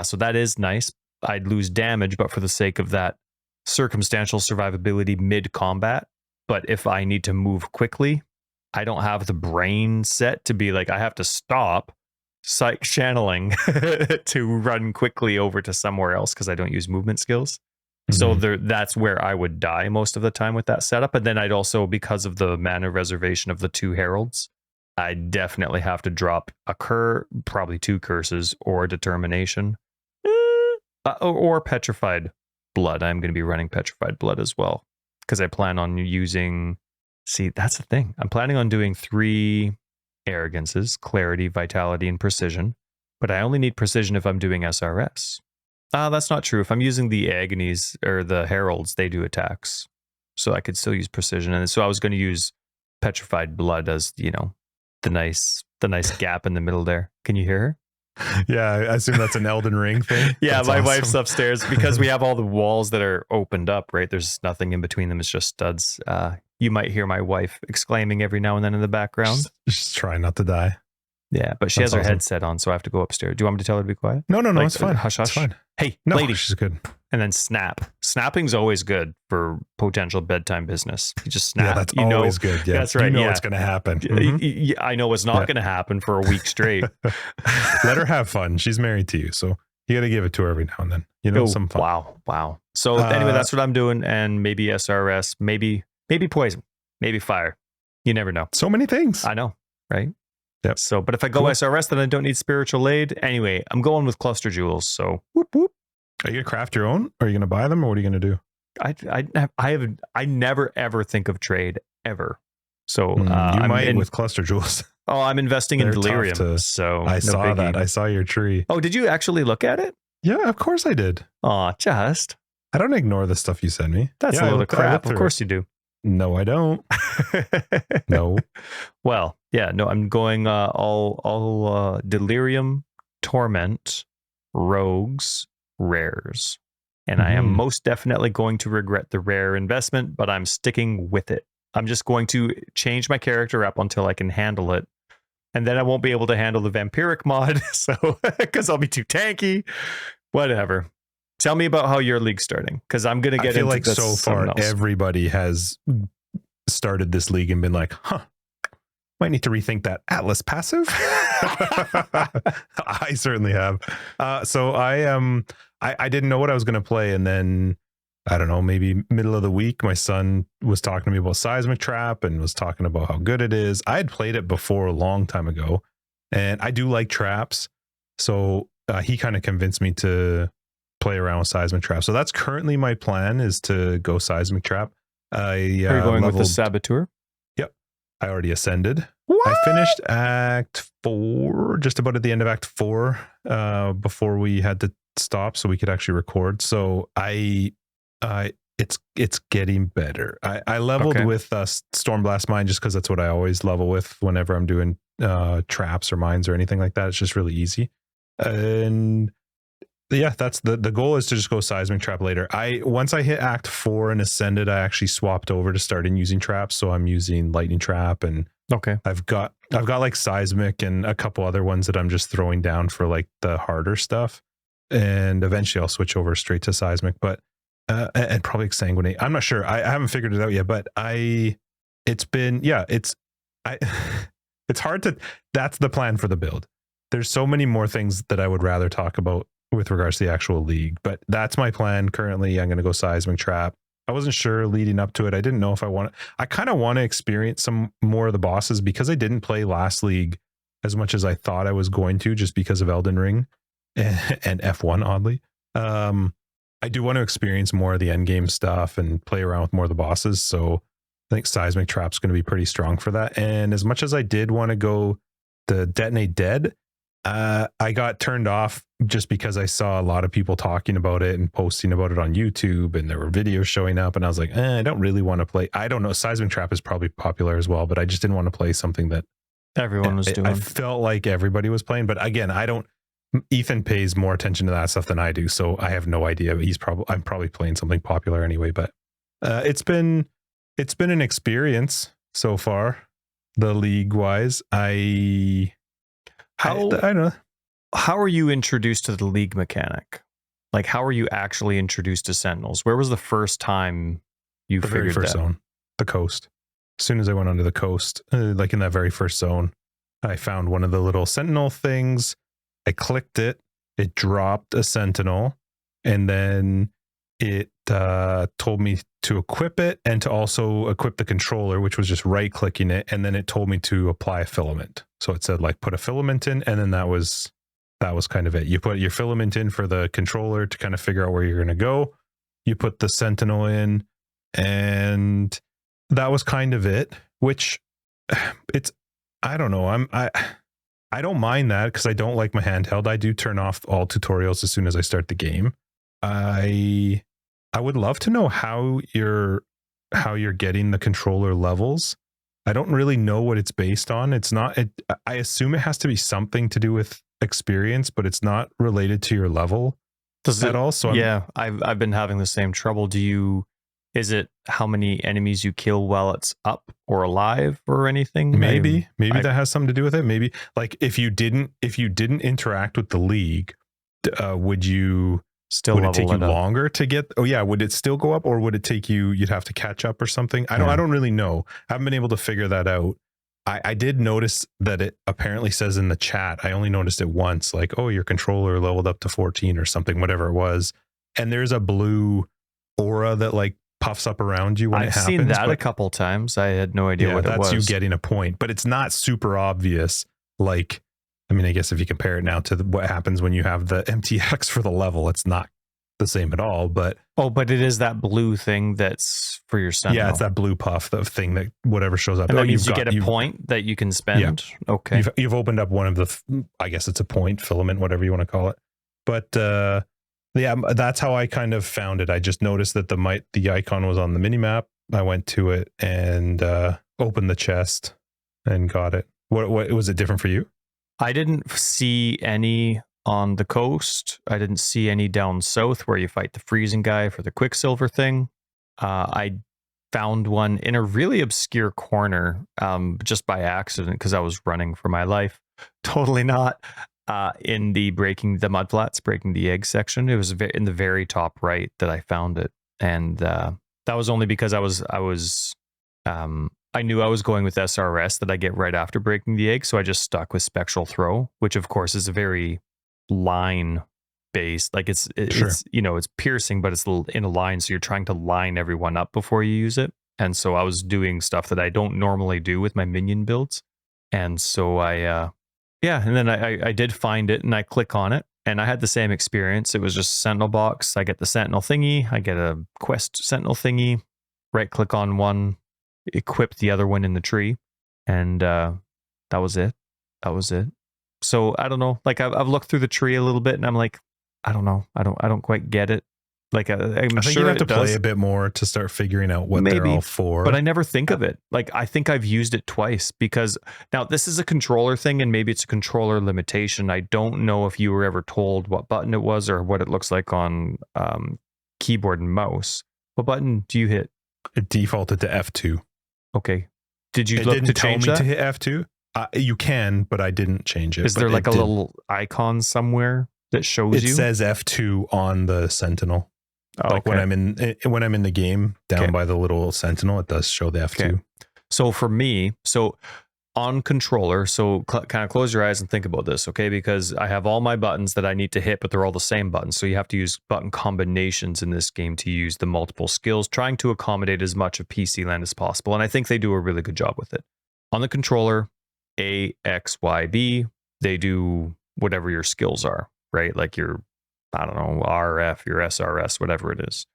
Speaker 2: So that is nice. I'd lose damage, but for the sake of that circumstantial survivability mid combat. But if I need to move quickly, I don't have the brain set to be like, I have to stop psych channeling to run quickly over to somewhere else because I don't use movement skills. So that's where I would die most of the time with that setup. And then I'd also, because of the mana reservation of the 2 heralds, I definitely have to drop a probably 2 curses or determination, or petrified blood. I'm going to be running petrified blood as well, because I plan on using See, that's the thing. I'm planning on doing 3 arrogances: clarity, vitality, and precision. But I only need precision if I'm doing SRS. That's not true. If I'm using the agonies or the heralds, they do attacks. So I could still use precision. And so I was going to use petrified blood as, the nice gap in the middle there. Can you hear her?
Speaker 1: Yeah, I assume that's an Elden Ring thing.
Speaker 2: Yeah,
Speaker 1: that's
Speaker 2: my
Speaker 1: awesome.
Speaker 2: wife's upstairs because we have all the walls that are opened up, right? There's nothing in between them. It's just studs. You might hear my wife exclaiming every now and then in the background.
Speaker 1: Just trying not to die.
Speaker 2: Yeah, but she has her headset on, so I have to go upstairs. Do you want me to tell her to be quiet?
Speaker 1: No, it's fine.
Speaker 2: Hush, hush.
Speaker 1: It's fine.
Speaker 2: Hey,
Speaker 1: no,
Speaker 2: lady.
Speaker 1: She's good.
Speaker 2: And then snap. Snapping's always good for potential bedtime business. You just snap.
Speaker 1: Yeah, that's always good. Yeah,
Speaker 2: that's right.
Speaker 1: You know what's going to happen.
Speaker 2: I know what's not going to happen for a week straight.
Speaker 1: Let her have fun. She's married to you, so you got to give it to her every now and then. Some fun.
Speaker 2: Wow. So anyway, that's what I'm doing, and maybe SRS, maybe poison, maybe fire. You never know.
Speaker 1: So many things.
Speaker 2: I know, right?
Speaker 1: Yep.
Speaker 2: So, but if I go SRS, then I don't need spiritual aid. Anyway, I'm going with cluster jewels. So, whoop whoop.
Speaker 1: Are you gonna craft your own? Or are you gonna buy them, or what are you gonna do?
Speaker 2: I never ever think of trade ever. So
Speaker 1: you might with cluster jewels.
Speaker 2: Oh, I'm investing in delirium. So
Speaker 1: I saw that. I saw your tree.
Speaker 2: Oh, did you actually look at it?
Speaker 1: Yeah, of course I did.
Speaker 2: Oh, just.
Speaker 1: I don't ignore the stuff you send me.
Speaker 2: That's a load of crap. Of course you do.
Speaker 1: No, I don't. No.
Speaker 2: Well, yeah, no, I'm going all delirium, torment, rogues, rares. And I am most definitely going to regret the rare investment, but I'm sticking with it. I'm just going to change my character up until I can handle it. And then I won't be able to handle the vampiric mod, so because I'll be too tanky. Whatever. Tell me about how your league's starting, because I'm going to get into
Speaker 1: like
Speaker 2: this.
Speaker 1: So far, everybody has started this league and been like, might need to rethink that Atlas passive. I certainly have. So I didn't know what I was going to play. And then, I don't know, maybe middle of the week, my son was talking to me about Seismic Trap and was talking about how good it is. I had played it before a long time ago, and I do like traps. So he kind of convinced me to play around with Seismic Trap. So that's currently my plan, is to go Seismic Trap. Are you
Speaker 2: going with the Saboteur?
Speaker 1: Yep. I already ascended.
Speaker 2: What?
Speaker 1: I finished Act 4, just about at the end of Act 4, before we had to stop so we could actually record. So it's getting better. I leveled with Stormblast Mine just because that's what I always level with whenever I'm doing traps or mines or anything like that. It's just really easy. And yeah, that's the goal, is to just go Seismic Trap later. Once I hit Act 4 and ascended, I actually swapped over to starting using traps. So I'm using Lightning Trap, and I've got like Seismic and a couple other ones that I'm just throwing down for like the harder stuff. And eventually I'll switch over straight to Seismic, but and probably Exsanguinate. I'm not sure. I haven't figured it out yet, but it's hard to, that's the plan for the build. There's so many more things that I would rather talk about with regards to the actual league, but that's my plan currently. I'm going to go Seismic Trap. I wasn't sure leading up to it. I didn't know if I kind of want to experience some more of the bosses, because I didn't play last league as much as I thought I was going to, just because of Elden Ring and F1, oddly. I do want to experience more of the end game stuff and play around with more of the bosses. So I think Seismic Trap's going to be pretty strong for that. And as much as I did want to go the Detonate Dead, I got turned off just because I saw a lot of people talking about it and posting about it on YouTube, and there were videos showing up, and I was like, I don't really want to play. I don't know. Seismic Trap is probably popular as well, but I just didn't want to play something that
Speaker 2: everyone was doing.
Speaker 1: I felt like everybody was playing, but again, Ethan pays more attention to that stuff than I do, so I have no idea. I'm probably playing something popular anyway, but it's been an experience so far, the league wise. I don't know.
Speaker 2: How are you introduced to the league mechanic? Like, how are you actually introduced to Sentinels? Where was the first time you figured
Speaker 1: very first
Speaker 2: that?
Speaker 1: Zone, the coast. As soon as I went onto the coast, like in that very first zone, I found one of the little Sentinel things. I clicked it. It dropped a Sentinel, and then it told me to equip it and to also equip the controller, which was just right clicking it, and then it told me to apply a filament. So it said like put a filament in, and then that was kind of it. You put your filament in for the controller to kind of figure out where you're going to go. You put the Sentinel in, and that was kind of it. which it's, I don't know. I don't mind that because I don't like my handheld. I do turn off all tutorials as soon as I start the game. I would love to know how you're getting the controller levels. I don't really know what it's based on. It's not, I assume it has to be something to do with experience, but it's not related to your level at all. So
Speaker 2: yeah, I've been having the same trouble. Is it how many enemies you kill while it's up or alive or anything?
Speaker 1: Maybe that has something to do with it. Maybe like if you didn't interact with the league, would it take you longer to get? Oh yeah, would it still go up, or would it take you? You'd have to catch up or something. I don't really know. I haven't been able to figure that out. I did notice that it apparently says in the chat. I only noticed it once, like, oh, your controller leveled up to 14 or something, whatever it was. And there's a blue aura that like puffs up around you when it happens. I've seen
Speaker 2: that a couple times. I had no idea what it was.
Speaker 1: That's you getting a point, but it's not super obvious. Like, I mean, I guess if you compare it now to what happens when you have the MTX for the level, it's not the same at all. But
Speaker 2: but it is that blue thing that's for your Sentinel.
Speaker 1: Yeah, it's that blue puff, the thing that whatever shows up.
Speaker 2: And that means you get a point that you can spend. Yeah. Okay,
Speaker 1: you've opened up one of the, I guess it's a point filament, whatever you want to call it. But yeah, that's how I kind of found it. I just noticed that the icon was on the mini map. I went to it and opened the chest and got it. What was it different for you?
Speaker 2: I didn't see any on the coast. I didn't see any down south where you fight the freezing guy for the Quicksilver thing. I found one in a really obscure corner just by accident because I was running for my life. Totally not. In the breaking the mudflats, breaking the egg section. It was in the very top right that I found it. And that was only because I knew I was going with SRS that I get right after breaking the egg. So I just stuck with Spectral Throw, which of course is a very line based, like it's it's piercing, but it's in a line. So you're trying to line everyone up before you use it. And so I was doing stuff that I don't normally do with my minion builds. And so and then I did find it and I click on it and I had the same experience. It was just Sentinel box. I get the Sentinel thingy. I get a quest Sentinel thingy, right click on one, equip the other one in the tree. And that was it. So I don't know. Like I've looked through the tree a little bit and I'm like, I don't know. I don't quite get it. Like I think
Speaker 1: you have to play a bit more to start figuring out what they're all for.
Speaker 2: But I never think of it. Like I think I've used it twice because now this is a controller thing and maybe it's a controller limitation. I don't know if you were ever told what button it was or what it looks like on keyboard and mouse. What button do you hit?
Speaker 1: It defaulted to F2.
Speaker 2: Okay. Did you look to change that?
Speaker 1: It didn't tell me to hit F2. You can, but I didn't change it.
Speaker 2: Is there like a little icon somewhere that shows you?
Speaker 1: It says F2 on the Sentinel. Oh, like when I'm in the game down by the little Sentinel, it does show the F2.
Speaker 2: Okay. So for me, on controller, kind of close your eyes and think about this, okay? Because I have all my buttons that I need to hit, but they're all the same buttons. So you have to use button combinations in this game to use the multiple skills, trying to accommodate as much of PC land as possible. And I think they do a really good job with it. On the controller, A, X, Y, B, they do whatever your skills are, right? Like your, I don't know, RF, your SRS, whatever it is.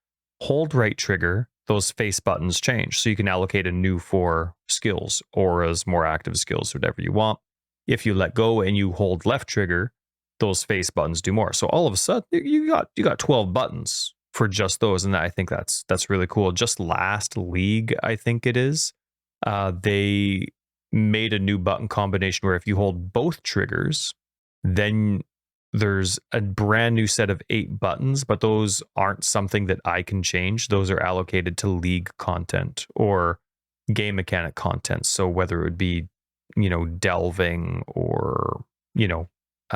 Speaker 2: Hold right trigger, those face buttons change. So you can allocate a new 4 skills, auras, more active skills, whatever you want. If you let go and you hold left trigger, those face buttons do more. So all of a sudden you got 12 buttons for just those. And I think that's really cool. Just last league, I think it is. They made a new button combination where if you hold both triggers, then there's a brand new set of 8 buttons, but those aren't something that I can change. Those are allocated to league content or game mechanic content. So whether it would be, delving or,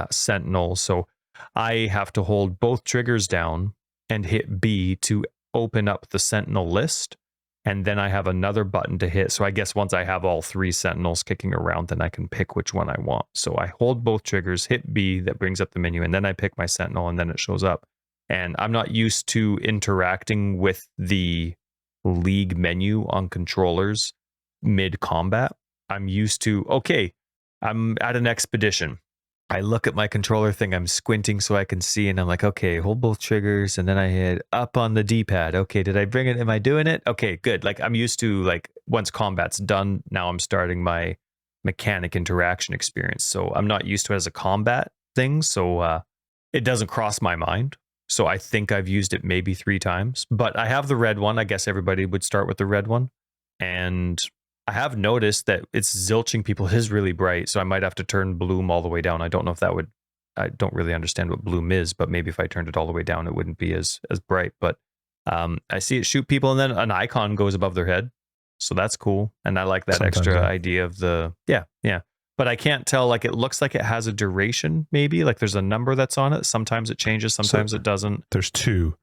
Speaker 2: Sentinel. So I have to hold both triggers down and hit B to open up the Sentinel list. And then I have another button to hit. So I guess once I have all 3 Sentinels kicking around, then I can pick which one I want. So I hold both triggers, hit B, that brings up the menu, and then I pick my Sentinel, and then it shows up. And I'm not used to interacting with the league menu on controllers mid-combat. I'm used to, okay, I'm at an expedition. I look at my controller thing, I'm squinting so I can see, and I'm like, okay, hold both triggers, and then I hit up on the D-pad. Okay, did I bring it? Am I doing it? Okay, good. Like I'm used to, like, once combat's done, now I'm starting my mechanic interaction experience. So I'm not used to it as a combat thing, so it doesn't cross my mind. So I think I've used it maybe 3 times, but I have the red one. I guess everybody would start with the red one. And I have noticed that it's zilching people. It is really bright, so I might have to turn bloom all the way down. I don't know if that would, I don't really understand what bloom is, but maybe if I turned it all the way down, it wouldn't be as bright. But I see it shoot people, and then an icon goes above their head. So that's cool. And I like that sometimes, extra idea of the, yeah. But I can't tell, like, it looks like it has a duration, maybe. Like there's a number that's on it. Sometimes it changes, sometimes it doesn't.
Speaker 1: There's two.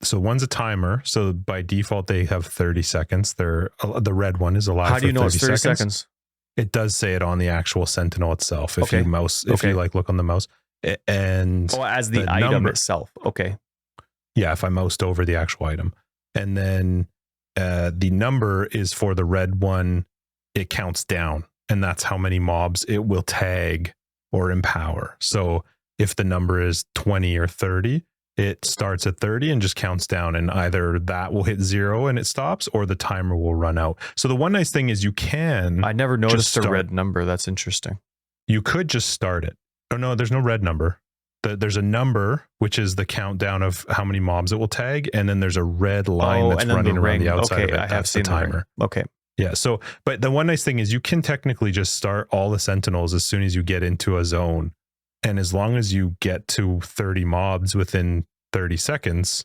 Speaker 1: So one's a timer. So by default, they have 30 seconds. The red one is alive.
Speaker 2: How do you know it's 30 seconds?
Speaker 1: It does say it on the actual Sentinel itself. If you like look on the mouse, and
Speaker 2: as the item number itself. Okay.
Speaker 1: Yeah, if I moused over the actual item, and then the number is for the red one. It counts down, and that's how many mobs it will tag or empower. So if the number is 20 or 30. It starts at 30 and just counts down, and either that will hit 0 and it stops, or the timer will run out. So the one nice thing is you can.
Speaker 2: I never noticed a red number. That's interesting.
Speaker 1: You could just start it. Oh no, there's no red number. There's a number, which is the countdown of how many mobs it will tag, and then there's a red line that's running around the outside of it. That's the timer.
Speaker 2: Okay.
Speaker 1: Yeah. So, but the one nice thing is you can technically just start all the Sentinels as soon as you get into a zone. And as long as you get to 30 mobs within 30 seconds,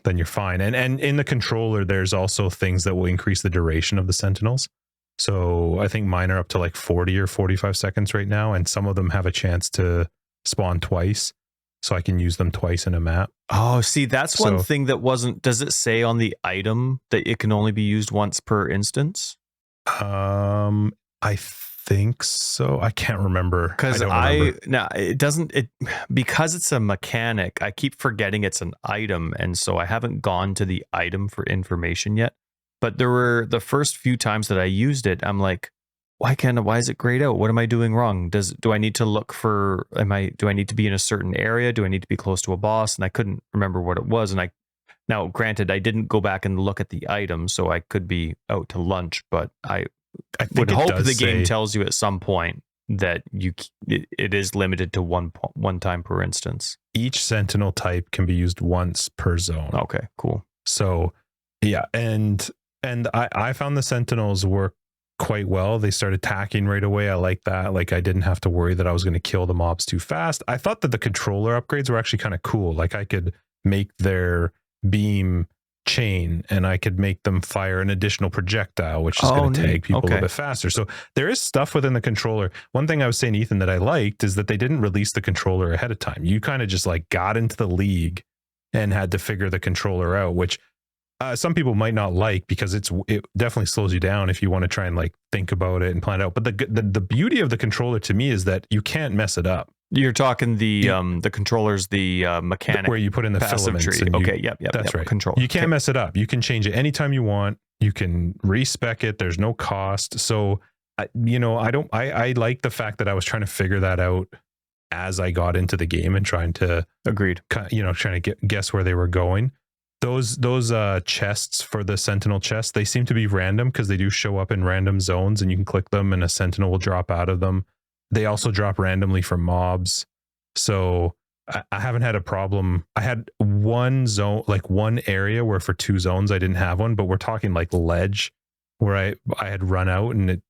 Speaker 1: then you're fine. And in the controller, there's also things that will increase the duration of the Sentinels. So I think mine are up to like 40 or 45 seconds right now. And some of them have a chance to spawn twice. So I can use them twice in a map.
Speaker 2: Oh, see, that's one thing that wasn't, does it say on the item that it can only be used once per instance?
Speaker 1: I think so. I can't remember
Speaker 2: because because it's a mechanic. I keep forgetting it's an item, and so I haven't gone to the item for information yet. But there were the first few times that I used it, I'm like, why is it grayed out? What am I doing wrong? Do I need to look for? Do I need to be in a certain area? Do I need to be close to a boss? And I couldn't remember what it was. And now granted, I didn't go back and look at the item, so I could be out to lunch, but I would hope the game tells you at some point that it is limited to one time per instance.
Speaker 1: Each Sentinel type can be used once per zone.
Speaker 2: Okay, cool.
Speaker 1: So yeah, and I found the Sentinels work quite well. They started attacking right away. I like that. Like I didn't have to worry that I was going to kill the mobs too fast. I thought that the controller upgrades were actually kind of cool. Like I could make their beam chain, and I could make them fire an additional projectile, which is going to tag people a little bit faster. So there is stuff within the controller. One thing I was saying, Ethan, that I liked is that they didn't release the controller ahead of time. You kind of just like got into the league and had to figure the controller out, which some people might not like, because it definitely slows you down if you want to try and like think about it and plan it out. But the beauty of the controller to me is that you can't mess it up.
Speaker 2: You're talking the controllers, the mechanic
Speaker 1: where you put in the filaments.
Speaker 2: Tree. That's
Speaker 1: right.
Speaker 2: Control.
Speaker 1: You can't mess it up. You can change it anytime you want. You can respec it. There's no cost. So, I like the fact that I was trying to figure that out as I got into the game and trying to trying to guess where they were going. Those chests for the Sentinel chests, they seem to be random because they do show up in random zones, and you can click them and a Sentinel will drop out of them. They also drop randomly from mobs. So I haven't had a problem. I had one zone, like one area where for 2 zones I didn't have one, but we're talking like ledge where I had run out, and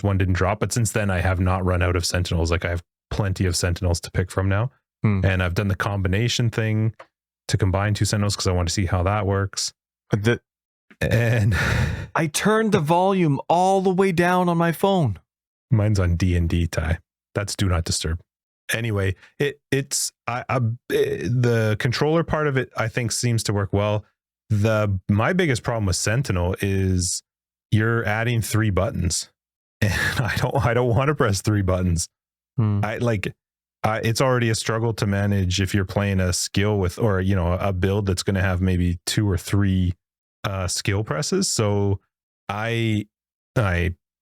Speaker 1: one didn't drop. But since then I have not run out of Sentinels. Like I have plenty of Sentinels to pick from now. And I've done the combination thing to combine 2 Sentinels because I want to see how that works. And
Speaker 2: I turned the volume all the way down on my phone.
Speaker 1: Mine's on D&D, Ty. That's do not disturb. Anyway, the controller part of it I think seems to work well. My biggest problem with Sentinel is you're adding 3 buttons, and I don't want to press 3 buttons. It's already a struggle to manage if you're playing a skill with, or a build that's going to have maybe 2 or 3 skill presses. So I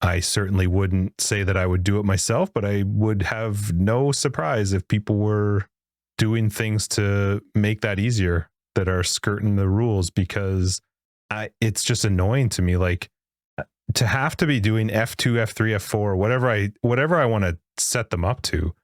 Speaker 1: I certainly wouldn't say that I would do it myself, but I would have no surprise if people were doing things to make that easier, that are skirting the rules, because it's just annoying to me. Like, to have to be doing F2, F3, F4, whatever I want to set them up to.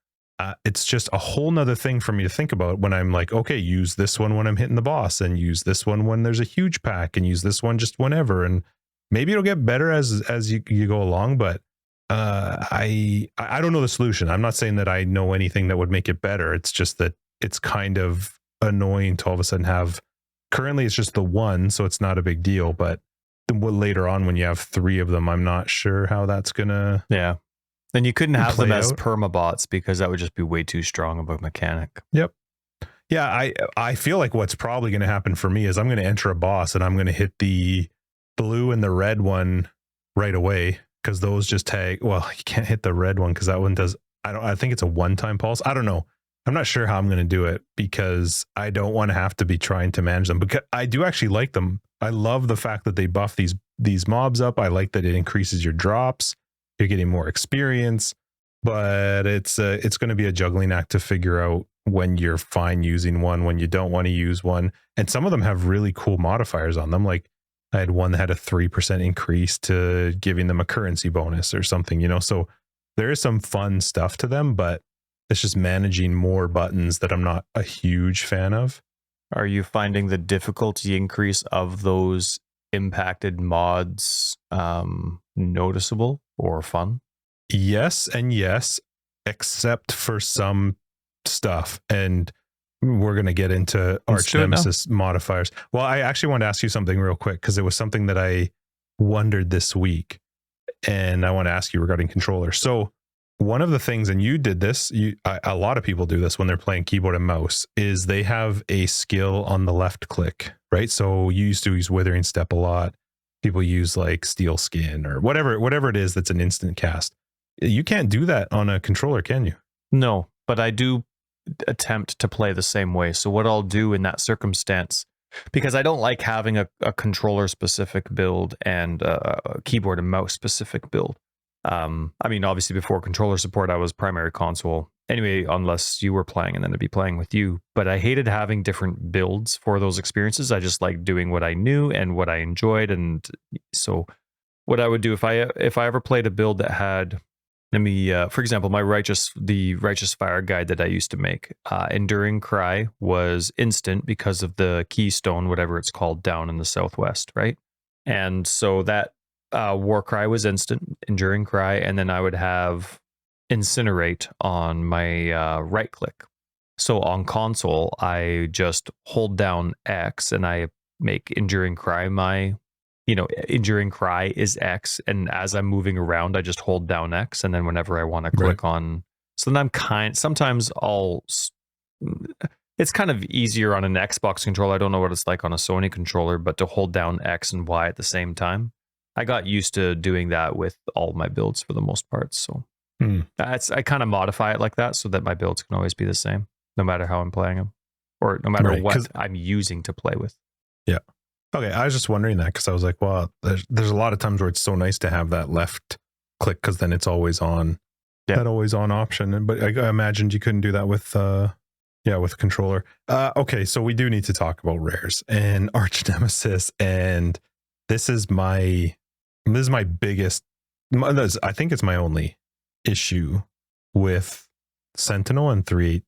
Speaker 1: It's just a whole nother thing for me to think about when I'm like, okay, use this one when I'm hitting the boss, and use this one when there's a huge pack, and use this one just whenever. And maybe it'll get better as you go along, but I don't know the solution. I'm not saying that I know anything that would make it better. It's just that it's kind of annoying to all of a sudden have, currently it's just the one, so it's not a big deal, but later on when you have 3 of them, I'm not sure how that's gonna
Speaker 2: then you couldn't have them as
Speaker 1: out.
Speaker 2: permabots, because that would just be way too strong of a mechanic.
Speaker 1: Yep. Yeah, I feel like what's probably going to happen for me is I'm going to enter a boss and I'm going to hit the blue and the red one right away, because those just tag. Well, you can't hit the red one because that one does. I think it's a one-time pulse. I don't know. I'm not sure how I'm going to do it, because I don't want to have to be trying to manage them, because I do actually like them. I love the fact that they buff these mobs up. I like that it increases your drops. You're getting more experience, but it's going to be a juggling act to figure out when you're fine using one, when you don't want to use one. And some of them have really cool modifiers on them. Like I had one that had a 3% increase to giving them a currency bonus or something, so there is some fun stuff to them, but it's just managing more buttons that I'm not a huge fan of.
Speaker 2: Are you finding the difficulty increase of those impacted mods noticeable or fun?
Speaker 1: Yes and yes, except for some stuff. And we're going to get into Archnemesis modifiers. Well, I actually want to ask you something real quick, because it was something that I wondered this week, and I want to ask you regarding controller. So one of the things, and you did this, a lot of people do this when they're playing keyboard and mouse, is they have a skill on the left click, right? So you used to use Withering Step a lot. People use like Steel Skin or whatever it is that's an instant cast. You can't do that on a controller, can you?
Speaker 2: No, but I do attempt to play the same way. So what I'll do in that circumstance, because I don't like having a controller specific build and a keyboard and mouse specific build. I mean, obviously before controller support, I was primary console anyway, unless you were playing, and then I'd be playing with you. But I hated having different builds for those experiences. I just like doing what I knew and what I enjoyed. And so what I would do if I ever played a build that had, for example, the Righteous Fire guide that I used to make, Enduring Cry was instant because of the keystone, whatever it's called, down in the southwest, right? And so that War Cry was instant, Enduring Cry, and then I would have Incinerate on my right click. So on console, I just hold down X and I make Enduring Cry Enduring Cry is X, and as I'm moving around, I just hold down X, and then whenever I want to click on, so then sometimes it's kind of easier on an Xbox controller. I don't know what it's like on a Sony controller, but to hold down X and Y at the same time. I got used to doing that with all my builds for the most part. So I kind of modify it like that so that my builds can always be the same, no matter how I'm playing them, or no matter what I'm using to play with.
Speaker 1: Yeah. Okay. I was just wondering that, because I was like, well, there's a lot of times where it's so nice to have that left click, because then it's always on, that always on option. But I imagined you couldn't do that with with controller. Okay. So we do need to talk about rares and Archnemesis, and this is my biggest, I think it's my only issue with Sentinel and 3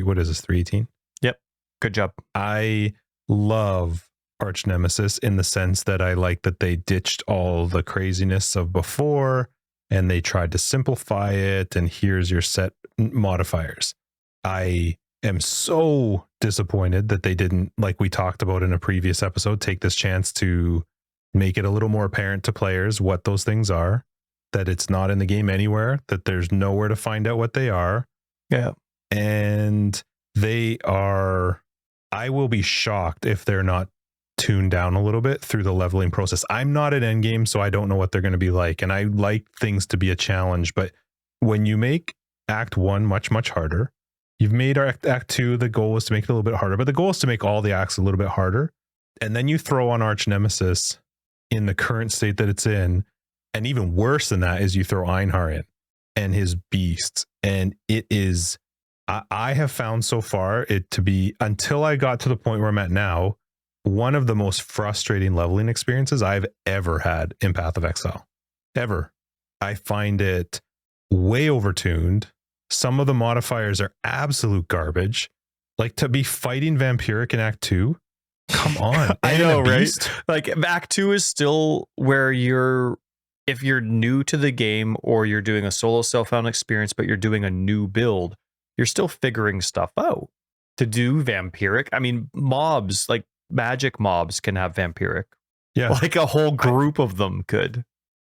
Speaker 1: what is this, 318?
Speaker 2: Yep. Good job.
Speaker 1: I love Archnemesis in the sense that I like that they ditched all the craziness of before and they tried to simplify it, and here's your set modifiers. I am so disappointed that they didn't, like we talked about in a previous episode, take this chance to make it a little more apparent to players what those things are, that it's not in the game anywhere, that there's nowhere to find out what they are.
Speaker 2: Yeah.
Speaker 1: And I will be shocked if they're not tuned down a little bit through the leveling process. I'm not at endgame, so I don't know what they're going to be like. And I like things to be a challenge, but when you make Act 1 much, much harder, you've made Act 2, the goal is to make it a little bit harder, but the goal is to make all the acts a little bit harder. And then you throw on Archnemesis in the current state that it's in, And even worse than that is you throw Einhar in and his beasts. And it is, I have found so far it to be, until I got to the point where I'm at now, one of the most frustrating leveling experiences I've ever had in Path of Exile. Ever. I find it way overtuned. Some of the modifiers are absolute garbage. Like, to be fighting Vampiric in Act 2, come on.
Speaker 2: I know, right? Like, Act 2 is still where if you're new to the game or you're doing a solo self-found experience, but you're doing a new build, you're still figuring stuff out. To do Vampiric, I mean, mobs, like magic mobs can have Vampiric.
Speaker 1: Yeah.
Speaker 2: Like a whole group of them could.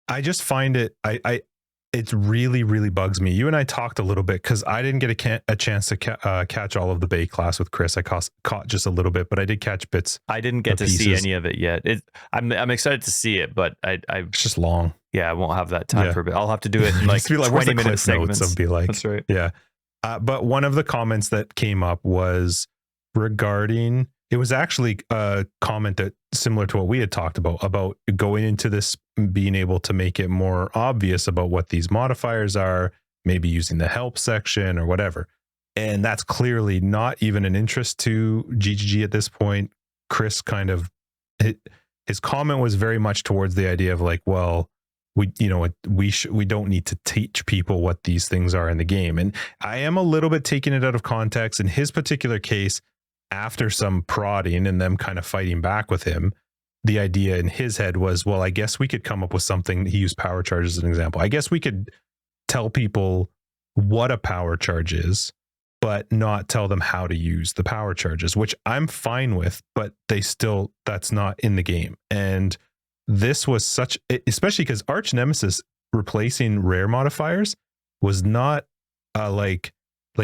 Speaker 1: I just find it, it really, really bugs me. You and I talked a little bit because I didn't get a chance to catch all of the Bay class with Chris. I caught just a little bit, but I did catch bits.
Speaker 2: I didn't get to see any of it yet. I'm excited to see it, but
Speaker 1: it's just long.
Speaker 2: Yeah, I won't have that time for a bit. I'll have to do it in like 20-minute segments.
Speaker 1: Notes, be like,
Speaker 2: that's right.
Speaker 1: Yeah. But one of the comments that came up was regarding, it was actually a comment that similar to what we had talked about going into this, being able to make it more obvious about what these modifiers are, maybe using the help section or whatever. And that's clearly not even an interest to GGG at this point. Chris kind of, his comment was very much towards the idea of like, well, we don't need to teach people what these things are in the game. And I am a little bit taking it out of context. In his particular case, after some prodding and them kind of fighting back with him, the idea in his head was, well, I guess we could come up with something. He used power charge as an example. I guess we could tell people what a power charge is, but not tell them how to use the power charges, which I'm fine with, but that's not in the game. And this was such, especially because Archnemesis replacing rare modifiers was not like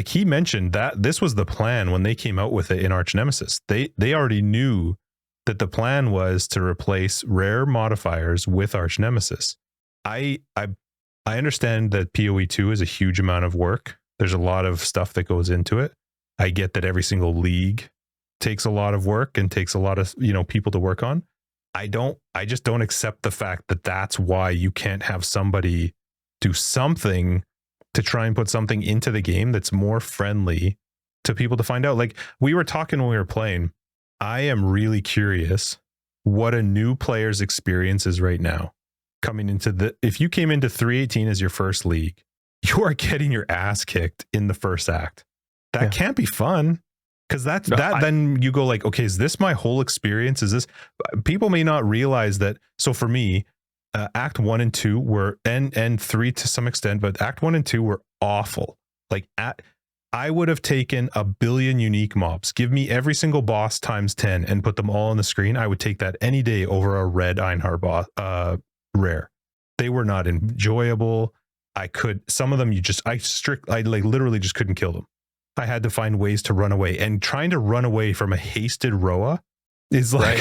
Speaker 1: he mentioned that this was the plan when they came out with it in Archnemesis. They already knew that the plan was to replace rare modifiers with Archnemesis. I understand that PoE 2 is a huge amount of work. There's a lot of stuff that goes into it. I get that every single league takes a lot of work and takes a lot of, people to work on. I just don't accept the fact that that's why you can't have somebody do something to try and put something into the game that's more friendly to people to find out. Like we were talking when we were playing, I am really curious what a new player's experience is right now coming into if you came into 318 as your first league, you are getting your ass kicked in the first act. That can't be fun. Because then you go like, okay, is this my whole experience? Is this, people may not realize that. So for me, Act 1 and 2 were, and 3 to some extent, but Act 1 and 2 were awful. Like I would have taken 1 billion unique mobs, give me every single boss times 10 and put them all on the screen. I would take that any day over a red Einhar boss, rare. They were not enjoyable. Some of them I literally just couldn't kill them. I had to find ways to run away, and trying to run away from a hasted Roa is like,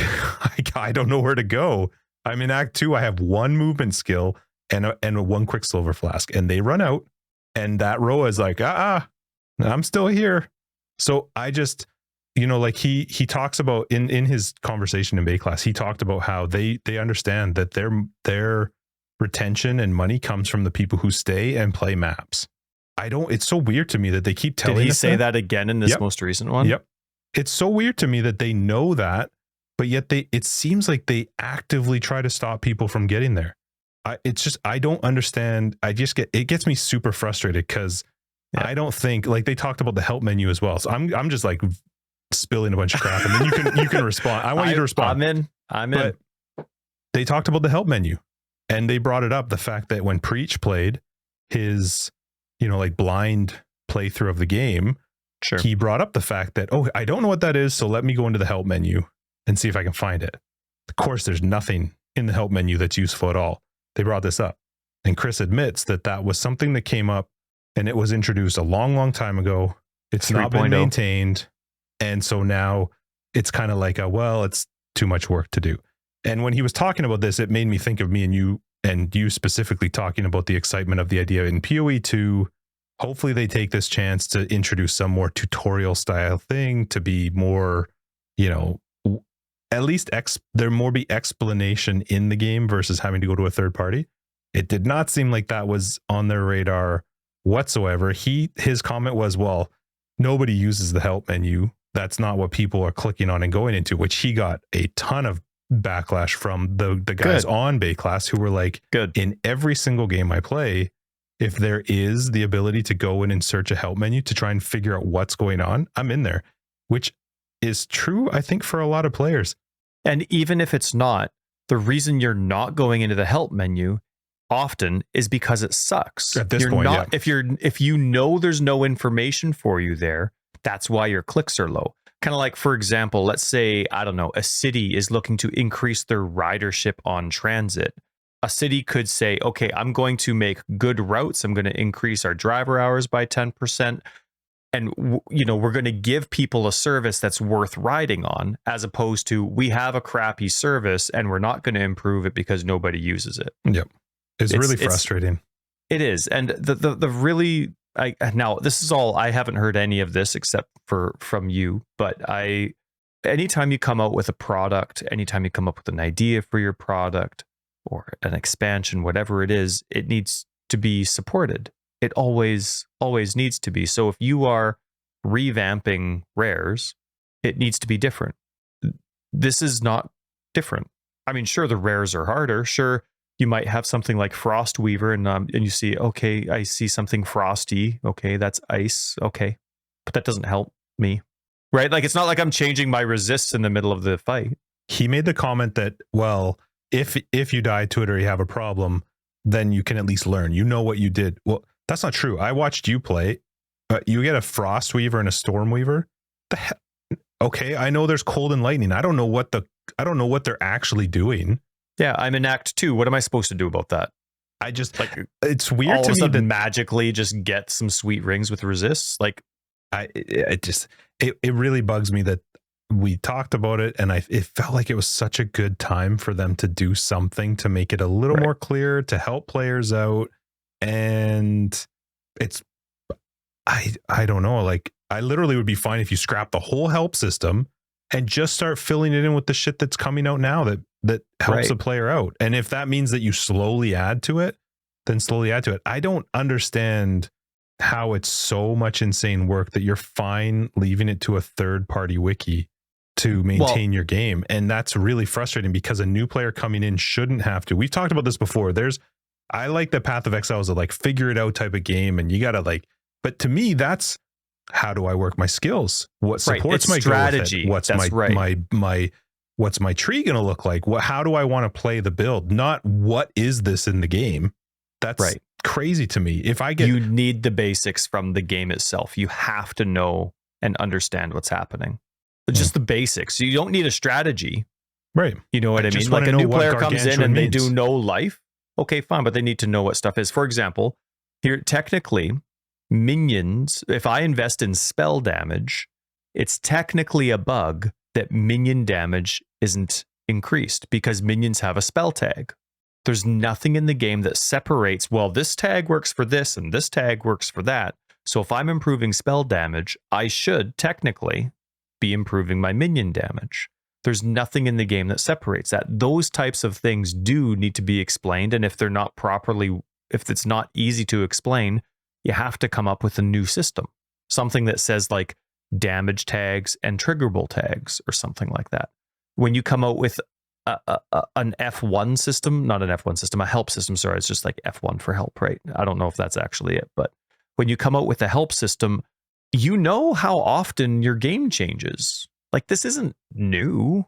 Speaker 1: I don't know where to go. I'm in Act 2. I have one movement skill and one Quicksilver Flask, and they run out, and that Roa is like, I'm still here. So I just, like he talks about in his conversation in Bay class, he talked about how they understand that their retention and money comes from the people who stay and play maps. It's so weird to me that they keep telling us.
Speaker 2: Did he say that again in this most recent one?
Speaker 1: Yep. It's so weird to me that they know that, but yet it seems like they actively try to stop people from getting there. I don't understand. It gets me super frustrated because I don't think, like, they talked about the help menu as well. So I'm just like spilling a bunch of crap, and then you can respond. I want you to respond.
Speaker 2: I'm in.
Speaker 1: But they talked about the help menu, and they brought it up, the fact that when Preach played his, like blind playthrough of the game, he brought up the fact that, I don't know what that is, so let me go into the help menu and see if I can find it. Of course, there's nothing in the help menu that's useful at all. They brought this up, and Chris admits that was something that came up, and it was introduced a long, long time ago. It's not been maintained, and so now it's kind of like it's too much work to do. And when he was talking about this, it made me think of me and you specifically talking about the excitement of the idea in PoE 2. Hopefully they take this chance to introduce some more tutorial style thing to be more, at least there more be explanation in the game versus having to go to a third party. It did not seem like that was on their radar whatsoever. His comment was, well, nobody uses the help menu. That's not what people are clicking on and going into, which he got a ton of backlash from the guys on wraeclast who were like, in every single game I play, if there is the ability to go in and search a help menu to try and figure out what's going on, I'm in there, which is true, I think, for a lot of players.
Speaker 2: And even if it's not, the reason you're not going into the help menu often is because it sucks.
Speaker 1: At this point, yeah.
Speaker 2: If you know there's no information for you there, that's why your clicks are low. Kind of like, for example, let's say, I don't know, a city is looking to increase their ridership on transit. A city could say, okay, I'm going to make good routes. I'm going to increase our driver hours by 10%. And, we're going to give people a service that's worth riding on, as opposed to we have a crappy service and we're not going to improve it because nobody uses it.
Speaker 1: Yep. It's really frustrating.
Speaker 2: It is. And the really, now this is all, I haven't heard any of this except from you, but anytime you come out with a product, anytime you come up with an idea for your product or an expansion, whatever it is, it needs to be supported. It always needs to be. So if you are revamping rares, it needs to be different. This is not different. I mean, sure, the rares are harder. Sure, you might have something like Frostweaver and you see, okay, I see something frosty. Okay, that's ice. Okay, but that doesn't help me, right? Like, it's not like I'm changing my resists in the middle of the fight.
Speaker 1: He made the comment that, well, if you die to it or you have a problem, then you can at least learn. You know what you did. Well, that's not true. I watched you play. You get a Frostweaver and a Stormweaver. Okay, I know there's cold and lightning. I don't know what they're actually doing.
Speaker 2: Yeah, I'm in Act 2. What am I supposed to do about that?
Speaker 1: I just it's weird to me
Speaker 2: that magically just get some sweet rings with resists. Like,
Speaker 1: it really bugs me that we talked about it, and it felt like it was such a good time for them to do something to make it a little more clear, to help players out. And it's, I don't know, like, I literally would be fine if you scrap the whole help system and just start filling it in with the shit that's coming out now that helps a player out. And if that means that you slowly add to it, then slowly add to it. I don't understand how it's so much insane work that you're fine leaving it to a third-party wiki to maintain your game. And that's really frustrating because a new player coming in shouldn't have to. We've talked about this before. I like the Path of Exile is a like figure it out type of game, and you gotta but to me, that's how do I work my skills? What supports my strategy? What's what's my tree gonna look like? How do I want to play the build? Not what is this in the game? That's crazy to me.
Speaker 2: You need the basics from the game itself. You have to know and understand what's happening. Just the basics. You don't need a strategy.
Speaker 1: Right.
Speaker 2: You know what I mean? Like, a new player comes in and they do no life. Okay, fine, but they need to know what stuff is. For example, here, technically, minions, if I invest in spell damage, it's technically a bug that minion damage isn't increased because minions have a spell tag. There's nothing in the game that separates, well, this tag works for this and this tag works for that. So if I'm improving spell damage, I should technically be improving my minion damage. There's nothing in the game that separates that. Those types of things do need to be explained. And if they're not if it's not easy to explain, you have to come up with a new system. Something that says like damage tags and triggerable tags or something like that. When you come out with an F1 system, not an F1 system, a help system, sorry, it's just like F1 for help, right? I don't know if that's actually it, but when you come out with a help system, you know how often your game changes. Like, this isn't new,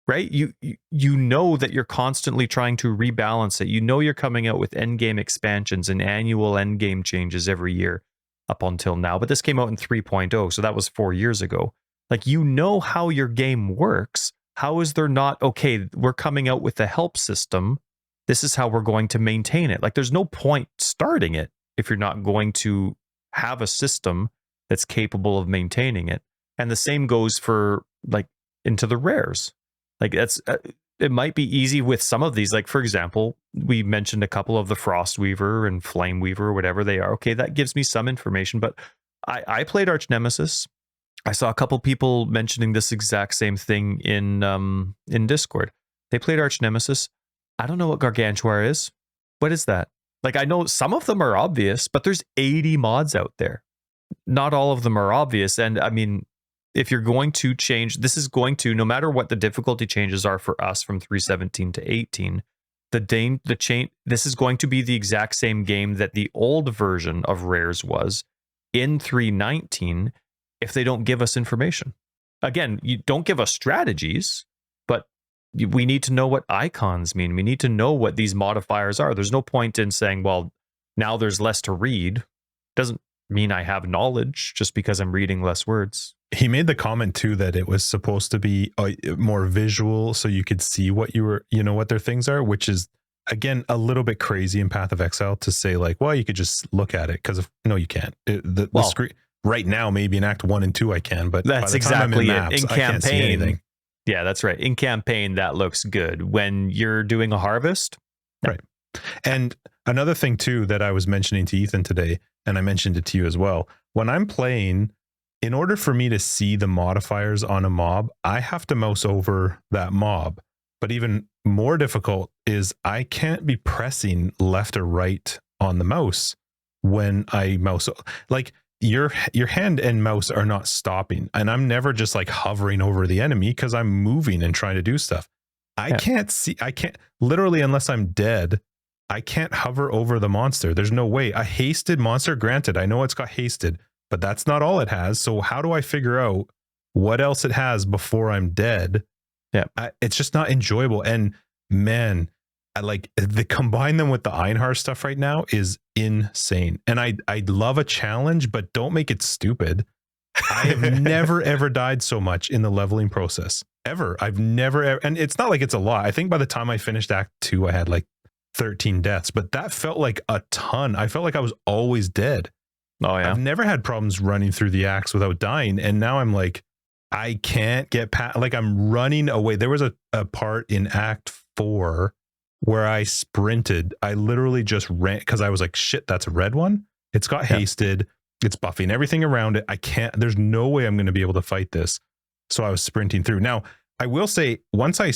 Speaker 2: right? You know that you're constantly trying to rebalance it. You know you're coming out with endgame expansions and annual endgame changes every year up until now. But this came out in 3.0, so that was 4 years ago. Like, you know how your game works. How is there not, okay, we're coming out with a help system. This is how we're going to maintain it. Like, there's no point starting it if you're not going to have a system that's capable of maintaining it. And the same goes for like into the rares. Like, that's it might be easy with some of these. Like, for example, we mentioned a couple of the Frostweaver and Flameweaver or whatever they are. Okay, that gives me some information, but I played Archnemesis. I saw a couple people mentioning this exact same thing in Discord. They played Archnemesis. I don't know what Gargantuar is. What is that? Like, I know some of them are obvious, but there's 80 mods out there. Not all of them are obvious. And I mean, if you're going to change, this is going to, no matter what the difficulty changes are for us from 317 to 18, this is going to be the exact same game that the old version of Rares was in 319 if they don't give us information. Again, you don't give us strategies, but we need to know what icons mean. We need to know what these modifiers are. There's no point in saying, well, now there's less to read. Doesn't mean I have knowledge just because I'm reading less words.
Speaker 1: He made the comment too that it was supposed to be more visual so you could see what what their things are, which is again a little bit crazy in Path of Exile to say like, well, you could just look at it, because no, you can't. The screen right now, maybe in Act 1 and 2 I can, but
Speaker 2: that's
Speaker 1: by the time
Speaker 2: exactly
Speaker 1: I'm in maps,
Speaker 2: in
Speaker 1: I can't see
Speaker 2: campaign.
Speaker 1: anything.
Speaker 2: Yeah, that's right. In campaign, that looks good. When you're doing a harvest, no.
Speaker 1: Right. And another thing too that I was mentioning to Ethan today, and I mentioned it to you as well, when I'm playing, in order for me to see the modifiers on a mob, I have to mouse over that mob. But even more difficult is I can't be pressing left or right on the mouse when I mouse. Like your hand and mouse are not stopping, and I'm never just like hovering over the enemy because I'm moving and trying to do stuff. I can't literally, unless I'm dead, I can't hover over the monster. There's no way. A hasted monster, granted, I know it's got hasted, but that's not all it has. So how do I figure out what else it has before I'm dead?
Speaker 2: Yeah,
Speaker 1: it's just not enjoyable. And man, I like the combine them with the Einhar stuff right now is insane. And I love a challenge, but don't make it stupid. I have never ever died so much in the leveling process ever. I've never ever, and it's not like it's a lot. I think by the time I finished Act 2, I had like 13 deaths, but that felt like a ton. I felt like I was always dead.
Speaker 2: Oh yeah.
Speaker 1: I've never had problems running through the acts without dying, and now I'm like, I can't get past, like I'm running away. There was a part in Act 4 where I sprinted. I literally just ran because I was like, shit, that's a red one. It's got hasted. It's buffing everything around it. I can't, there's no way I'm going to be able to fight this. So I was sprinting through. Now, I will say, once I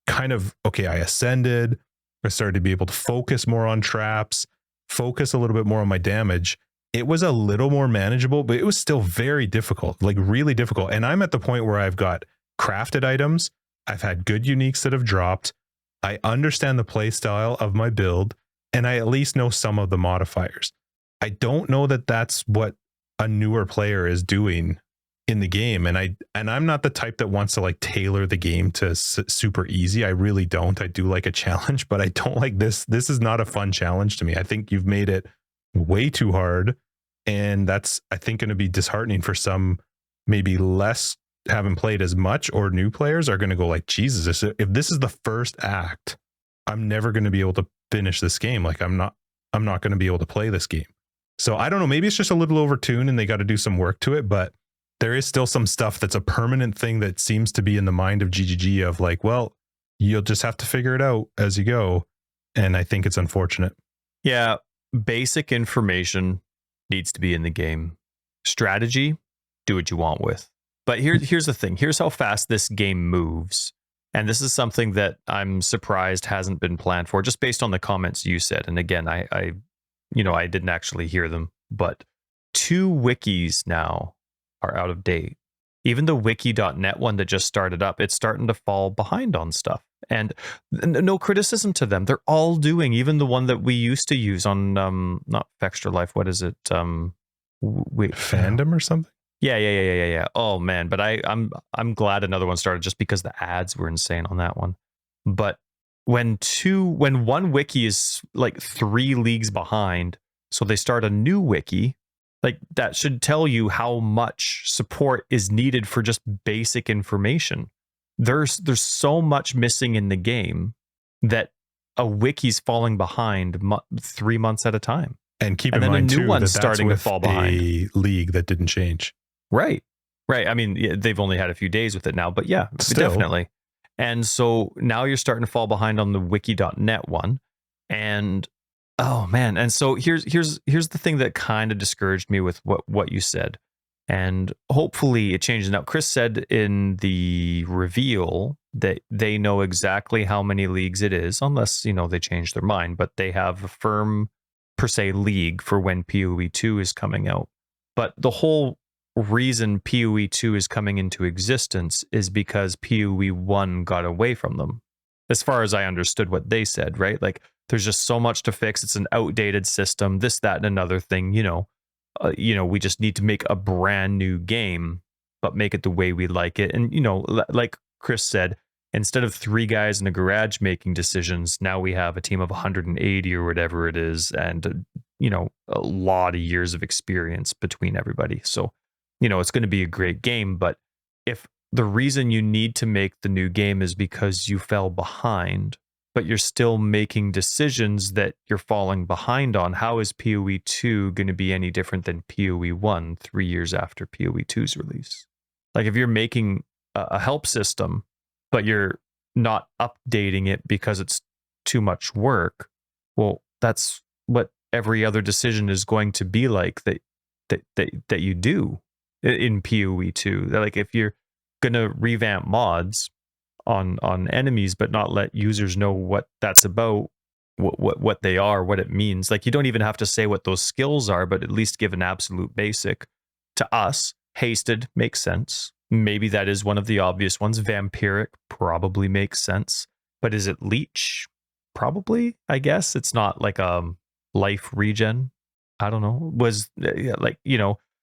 Speaker 1: I ascended, I started to be able to focus more on traps, focus a little bit more on my damage. It was a little more manageable, but it was still very difficult, like really difficult. And I'm at the point where I've got crafted items. I've had good uniques that have dropped. I understand the play style of my build, and I at least know some of the modifiers. I don't know that that's what a newer player is doing in the game. And I'm not the type that wants to like tailor the game to super easy. I really don't. I do like a challenge, but I don't like this. This is not a fun challenge to me. I think you've made it way too hard, and that's, I think, going to be disheartening for some maybe less haven't played as much or new players are going to go like, Jesus, if this is the first act, I'm never going to be able to finish this game. Like I'm not going to be able to play this game. So I don't know, maybe it's just a little overtuned and they got to do some work to it, but there is still some stuff that's a permanent thing that seems to be in the mind of GGG of like, well, you'll just have to figure it out as you go. And I think it's unfortunate.
Speaker 2: Yeah. Basic information needs to be in the game. Strategy, do what you want with. But here's the thing. Here's how fast this game moves. And this is something that I'm surprised hasn't been planned for, just based on the comments you said. And again, I didn't actually hear them, but 2 wikis now are out of date. Even the wiki.net one that just started up, it's starting to fall behind on stuff. And no criticism to them. They're all doing, even the one that we used to use on not Extra Life. What is it?
Speaker 1: Fandom or something?
Speaker 2: Yeah. Oh man, but I'm glad another one started just because the ads were insane on that one. But when one wiki is like 3 leagues behind, so they start a new wiki, like that should tell you how much support is needed for just basic information. There's so much missing in the game that a wiki's falling behind 3 months at a time.
Speaker 1: And keep in mind too,
Speaker 2: one's
Speaker 1: that's
Speaker 2: starting to
Speaker 1: with
Speaker 2: fall behind.
Speaker 1: A league that didn't change.
Speaker 2: Right. I mean, they've only had a few days with it now, but yeah,
Speaker 1: Still.
Speaker 2: definitely. And so now you're starting to fall behind on the wiki.net one. And oh man. And so here's the thing that kind of discouraged me with what you said. And hopefully it changes. Now, Chris said in the reveal They know exactly how many leagues it is, unless, they change their mind, but they have a firm, per se, league for when PoE 2 is coming out. But the whole reason PoE 2 is coming into existence is because PoE 1 got away from them. As far as I understood what they said, right? Like, there's just so much to fix. It's an outdated system, this, that, and another thing, we just need to make a brand new game, but make it the way we like it. And, like Chris said, instead of 3 guys in a garage making decisions, now we have a team of 180 or whatever it is. And, a lot of years of experience between everybody. So, it's going to be a great game. But if the reason you need to make the new game is because you fell behind, but you're still making decisions that you're falling behind on, how is PoE 2 going to be any different than PoE 1 3 years after PoE 2's release? Like, if you're making a help system, but you're not updating it because it's too much work, well, that's what every other decision is going to be like that you do in PoE 2. Like, if you're going to revamp mods on enemies but not let users know what that's about, what they are, what it means, like, you don't even have to say what those skills are, but at least give an absolute basic. To us, hasted makes sense. Maybe that is one of the obvious ones. Vampiric probably makes sense. But is it leech? Probably, I guess. It's not like a life regen. I don't know.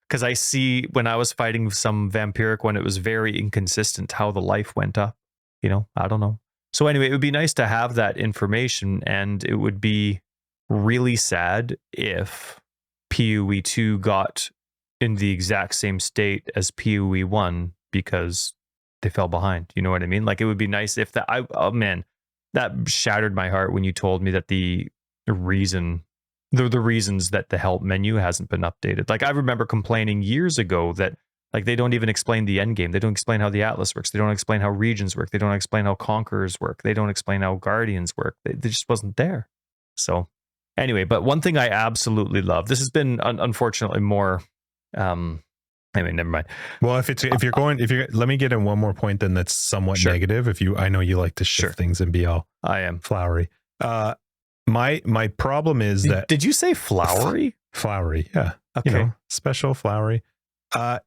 Speaker 2: Because I see when I was fighting some vampiric one, it was very inconsistent how the life went up. I don't know. So anyway, it would be nice to have that information, and it would be really sad if PoE 2 got in the exact same state as PoE 1 because they fell behind. You know what I mean? Like, it would be nice if that. That shattered my heart when you told me that the reasons that the help menu hasn't been updated. Like, I remember complaining years ago that, like, they don't even explain the end game. They don't explain how the Atlas works. They don't explain how regions work. They don't explain how conquerors work. They don't explain how guardians work. They just wasn't there. So anyway, but one thing I absolutely love, this has been unfortunately more, anyway, never mind.
Speaker 1: Well, let me get in one more point then that's somewhat negative. I know you like to shift things and be all
Speaker 2: I am
Speaker 1: flowery. My problem is that.
Speaker 2: Did you say flowery?
Speaker 1: Flowery, yeah.
Speaker 2: Okay.
Speaker 1: Special flowery.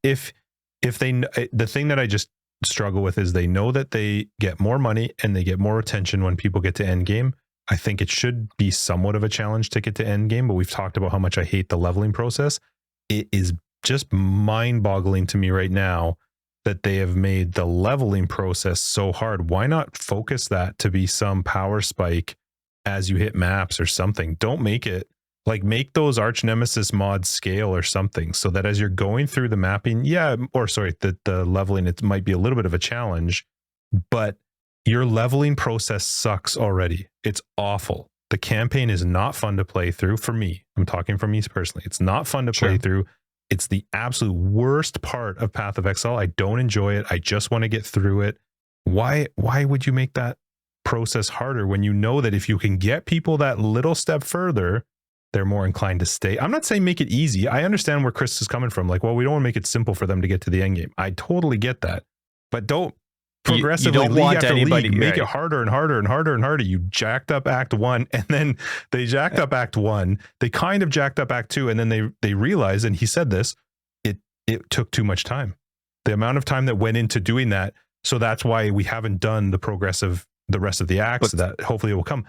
Speaker 1: If the thing that I just struggle with is they know that they get more money and they get more attention when people get to end game. I think it should be somewhat of a challenge to get to end game, but we've talked about how much I hate the leveling process. It is just mind-boggling to me right now that they have made the leveling process so hard. Why not focus that to be some power spike as you hit maps or something? Don't make it make those Archnemesis mods scale or something, so that as you're going through the mapping, the leveling, it might be a little bit of a challenge, but your leveling process sucks already. It's awful. The campaign is not fun to play through for me. I'm talking for me personally. It's not fun to play through. It's the absolute worst part of Path of Exile. I don't enjoy it. I just want to get through it. Why would you make that process harder when you know that if you can get people that little step further, they're more inclined to stay? I'm not saying make it easy. I understand where Chris is coming from. Like, well, we don't want to make it simple for them to get to the end game. I totally get that. But don't progressively
Speaker 2: you don't want
Speaker 1: after
Speaker 2: anybody,
Speaker 1: league, make it harder and harder and harder and harder. You jacked up Act 1, and then they jacked up Act 1. They kind of jacked up Act 2, and then they realized, and he said this, it took too much time. The amount of time that went into doing that. So that's why we haven't done the rest of the acts, so that hopefully it will come.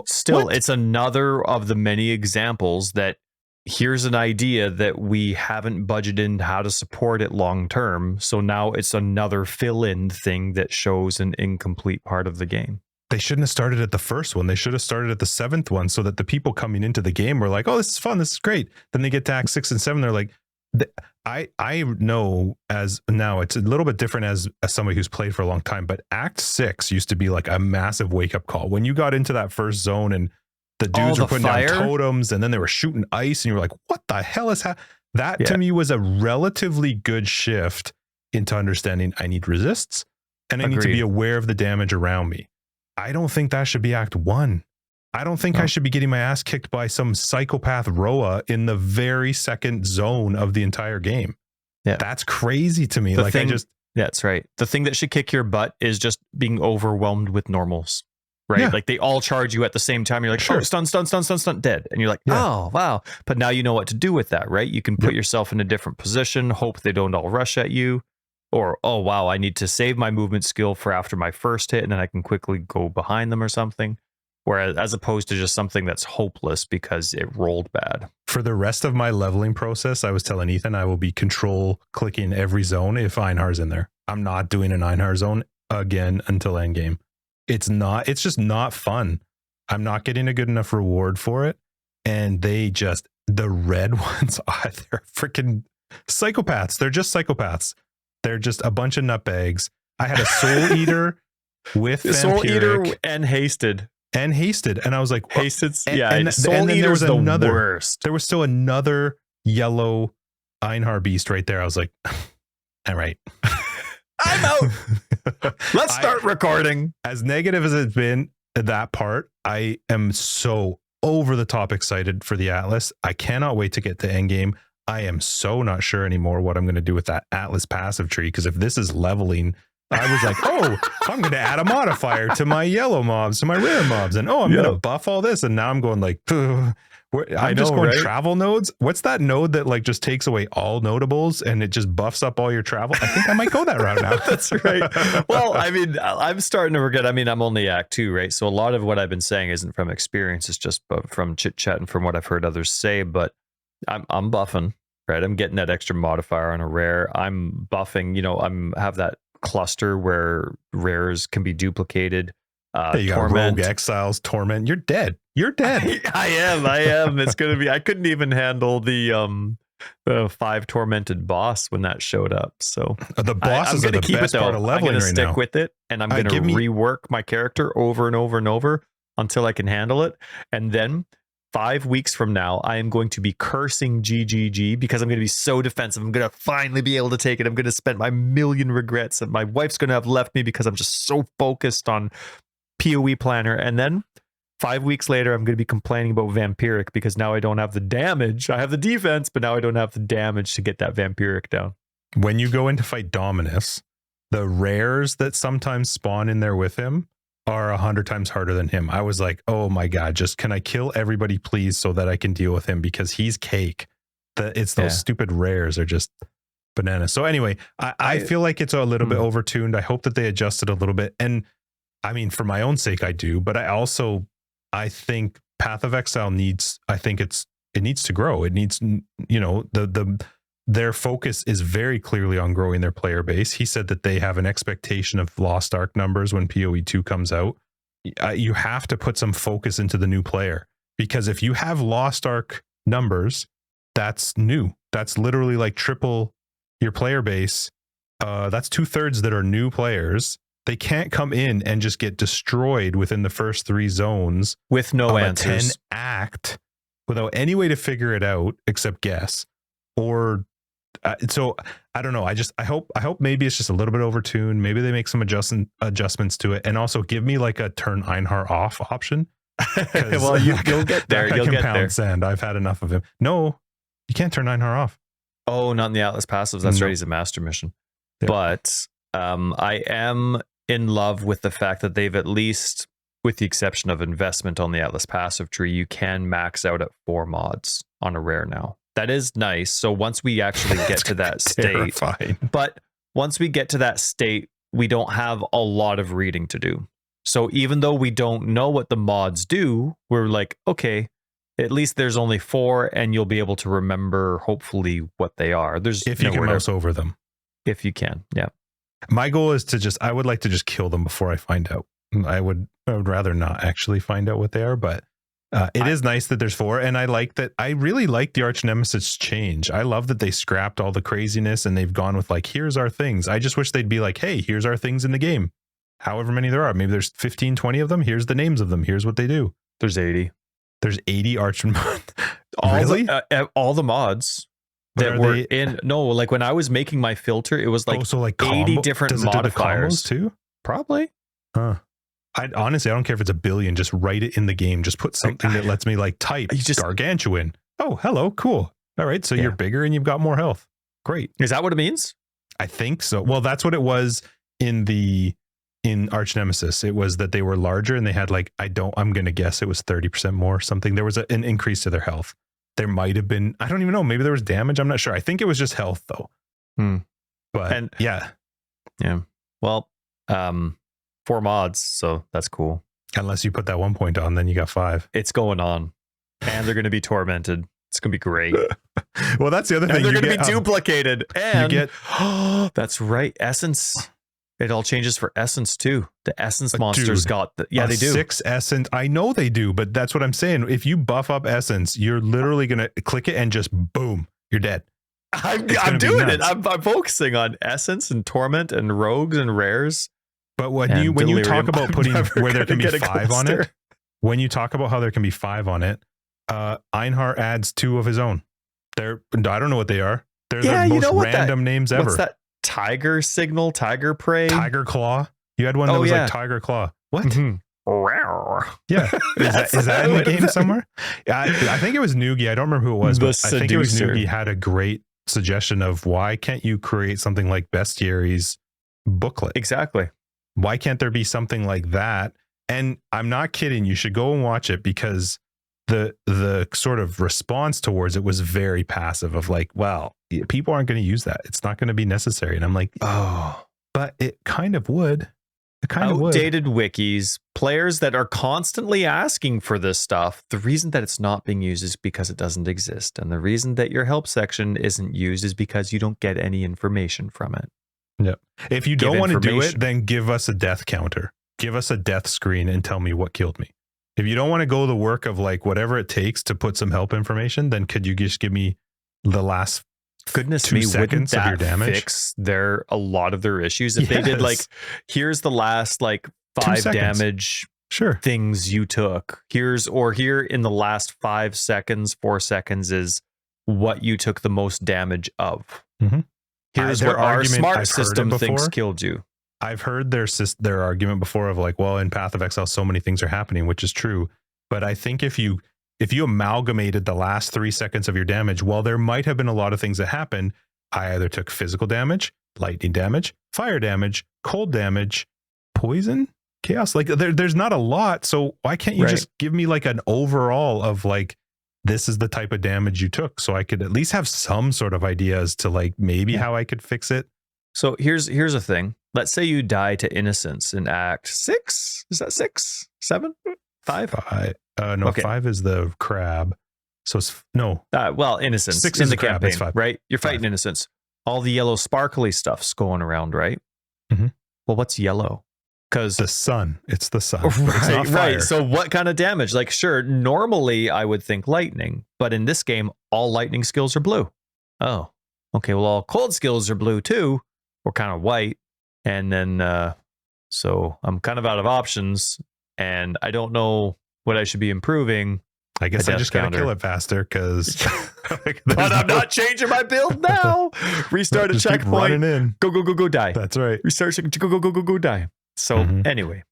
Speaker 2: Still, it's another of the many examples that here's an idea that we haven't budgeted in how to support it long term. So now it's another fill-in thing that shows an incomplete part of the game.
Speaker 1: They shouldn't have started at the first one. They should have started at the 7th one, so that the people coming into the game were like, oh, this is fun, this is great. Then they get to Act 6 and 7, they're like, I know as now it's a little bit different as somebody who's played for a long time, but Act 6 used to be like a massive wake up call when you got into that first zone and the dudes were putting down totems and then they were shooting ice and you were like, what the hell is that? To me was a relatively good shift into understanding I need resists and I need to be aware of the damage around me. I don't think that should be Act 1. I don't think I should be getting my ass kicked by some psychopath Roa in the very second zone of the entire game. Yeah. That's crazy to me.
Speaker 2: That's right. The thing that should kick your butt is just being overwhelmed with normals, right?
Speaker 1: Yeah.
Speaker 2: Like they all charge you at the same time. You're like,
Speaker 1: Sure.
Speaker 2: oh, stun, dead. And you're like,
Speaker 1: Yeah.
Speaker 2: oh, wow. But now you know what to do with that, right? You can put yourself in a different position, hope they don't all rush at you. Or, oh, wow, I need to save my movement skill for after my first hit, and then I can quickly go behind them or something. Whereas, as opposed to just something that's hopeless because it rolled bad.
Speaker 1: For the rest of my leveling process, I was telling Ethan I will be control clicking every zone if Einhar's in there. I'm not doing an Einhar zone again until endgame. It's just not fun. I'm not getting a good enough reward for it. And the red ones, they're freaking psychopaths. They're just psychopaths. They're just a bunch of nutbags. I had a soul eater with
Speaker 2: Soul Eater and hasted.
Speaker 1: And I was like,
Speaker 2: hasted.
Speaker 1: And
Speaker 2: Soul
Speaker 1: then there was
Speaker 2: the
Speaker 1: another.
Speaker 2: Worst.
Speaker 1: There was still another yellow Einhar beast right there. I was like, all right,
Speaker 2: I'm out. Let's start recording.
Speaker 1: As negative as it's been, that part, I am so over the top excited for the Atlas. I cannot wait to get to endgame. I am so not sure anymore what I'm going to do with that Atlas passive tree, because if this is leveling, I was like, oh, I'm going to add a modifier to my yellow mobs, to my rare mobs, and I'm going to buff all this. And now I'm going like, I'm just going travel nodes. What's that node that like just takes away all notables and it just buffs up all your travel? I think I might go that route now.
Speaker 2: That's right. Well, I mean, I'm starting to forget. I mean, I'm only Act 2, right? So a lot of what I've been saying isn't from experience. It's just from chit chat and from what I've heard others say. But I'm buffing, right? I'm getting that extra modifier on a rare. I'm buffing, have that cluster where rares can be duplicated.
Speaker 1: You got Rogue Exiles, Torment. You're dead.
Speaker 2: I am. It's gonna be. I couldn't even handle the 5 tormented boss when that showed up. So
Speaker 1: the bosses are the best part of leveling right now.
Speaker 2: I'm gonna stick with it, and I'm gonna rework my character over and over and over until I can handle it, and then 5 weeks from now, I am going to be cursing GGG because I'm going to be so defensive. I'm going to finally be able to take it. I'm going to spend my million regrets, and my wife's going to have left me because I'm just so focused on PoE planner. And then 5 weeks later, I'm going to be complaining about vampiric because now I don't have the damage. I have the defense, but now I don't have the damage to get that vampiric down.
Speaker 1: When you go in to fight Dominus, the rares that sometimes spawn in there with him are 100 times harder than him. I was like, oh my God, just can I kill everybody, please, so that I can deal with him, because he's cake. It's those stupid rares are just bananas. So anyway, I feel like it's a little bit overtuned. I hope that they adjusted a little bit. And I mean, for my own sake, I do, but I think Path of Exile needs to grow. It needs, their focus is very clearly on growing their player base. He said that they have an expectation of Lost Ark numbers when PoE 2 comes out. You have to put some focus into the new player, because if you have Lost Ark numbers, that's new. That's literally like triple your player base. That's 2/3 that are new players. They can't come in and just get destroyed within the first 3 zones
Speaker 2: with no answers.
Speaker 1: 10 act without any way to figure it out except guess. Or so I don't know. I hope maybe it's just a little bit overtuned. Maybe they make some adjustments to it, and also give me like a turn Einhar off option.
Speaker 2: Well, you'll get there. You'll get there.
Speaker 1: Sand. I've had enough of him. No, you can't turn Einhar off.
Speaker 2: Oh, not in the Atlas passives. That's right. He's a master mission. Yeah. But I am in love with the fact that they've, at least with the exception of investment on the Atlas passive tree, you can max out at 4 mods on a rare now. That is nice. So once we actually get to that state, but once we get to that state, we don't have a lot of reading to do. So even though we don't know what the mods do, we're like, okay, at least there's only 4, and you'll be able to remember, hopefully, what they are. There's
Speaker 1: if you can mouse over them.
Speaker 2: If you can, yeah.
Speaker 1: My goal is I would like to just kill them before I find out. I would rather not actually find out what they are, but it is nice that there's 4, and I like that. I really like the Archnemesis change. I love that they scrapped all the craziness and they've gone with like, here's our things. I just wish they'd be like, hey, here's our things in the game. However many there are. Maybe there's 15, 20 of them. Here's the names of them. Here's what they do.
Speaker 2: There's 80.
Speaker 1: There's 80 Archnemesis.
Speaker 2: Really? All the mods that were in. No, like when I was making my filter, it was like, 80 different modifiers
Speaker 1: too.
Speaker 2: Probably.
Speaker 1: Huh. I honestly don't care if it's a billion. Just write it in the game. Just put something that lets me like type gargantuan. Oh, hello, cool. All right, so you're bigger and you've got more health. Great.
Speaker 2: Is that what it means?
Speaker 1: I think so. Well, that's what it was in Archnemesis. It was that they were larger and they had like, I'm going to guess it was 30% more or something. There was an increase to their health. There might have been, I don't even know. Maybe there was damage. I'm not sure. I think it was just health though. But yeah.
Speaker 2: Well, 4 mods. So that's cool.
Speaker 1: Unless you put that 1 point on, then you got 5.
Speaker 2: It's going on. And they're going to be tormented. It's going to be great.
Speaker 1: Well, that's the other thing.
Speaker 2: And they're going to be duplicated. And
Speaker 1: you get,
Speaker 2: that's right. Essence. It all changes for essence too. The essence monsters got they do
Speaker 1: 6 essence. I know they do, but that's what I'm saying. If you buff up essence, you're literally going to click it and just boom, you're dead.
Speaker 2: I'm doing it. I'm focusing on essence and torment and rogues and rares.
Speaker 1: But when you talk about putting where there can be 5 on it, when you talk about how there can be 5 on it, Einhar adds 2 of his own. I don't know what they are. They're the most random names ever.
Speaker 2: What's that? Tiger signal, tiger prey,
Speaker 1: tiger claw. You had one that was like tiger claw. What? Yeah, is that in the game somewhere? I think it was Noogie. I don't remember who it was, but I think it was Noogie had a great suggestion of why can't you create something like Bestiary's booklet?
Speaker 2: Exactly.
Speaker 1: Why can't there be something like that? And I'm not kidding. You should go and watch it because the sort of response towards it was very passive of like, well, people aren't going to use that. It's not going to be necessary. And I'm like, oh, but it kind of would. It kind of would.
Speaker 2: Outdated wikis, players that are constantly asking for this stuff. The reason that it's not being used is because it doesn't exist. And the reason that your help section isn't used is because you don't get any information from it.
Speaker 1: Yeah. If you don't want to do it, then give us a death counter. Give us a death screen and tell me what killed me. If you don't want to go the work of like whatever it takes to put some help information, then could you just give me the last 2 seconds of your damage?
Speaker 2: Fix a lot of their issues if they did like, here's the last like 5 damage things you took. Here in the last 5 seconds, 4 seconds is what you took the most damage of. Mm-hmm. Here's what our smart system thinks killed you.
Speaker 1: I've heard their argument before of like, well, in Path of Exile, so many things are happening, which is true. But I think if you amalgamated the last 3 seconds of your damage, well, there might have been a lot of things that happened. I either took physical damage, lightning damage, fire damage, cold damage, poison, chaos. Like there's not a lot. So why can't you just give me like an overall of like, this is the type of damage you took, so I could at least have some sort of idea as to like maybe how I could fix it.
Speaker 2: So here's a thing. Let's say you die to innocence in Act 6. Is that 6? 7? 5?
Speaker 1: 5. No, okay. 5 is the crab. So it's no.
Speaker 2: Well, innocence.
Speaker 1: 6
Speaker 2: in
Speaker 1: is
Speaker 2: the
Speaker 1: crab,
Speaker 2: campaign,
Speaker 1: 5.
Speaker 2: Right? You're fighting 5. Innocence. All the yellow sparkly stuff's going around, right?
Speaker 1: Mm-hmm.
Speaker 2: Well, what's yellow? Because
Speaker 1: the sun. It's the sun.
Speaker 2: Right. So what kind of damage? Like, sure, normally I would think lightning, but in this game, all lightning skills are blue. Oh, okay. Well, all cold skills are blue too, or kind of white. And then, so I'm kind of out of options, and I don't know what I should be improving.
Speaker 1: I guess I just gotta kill it faster because.
Speaker 2: But I'm not changing my build now. Restart a checkpoint. Go die.
Speaker 1: That's right.
Speaker 2: Restart. Go die. So anyway,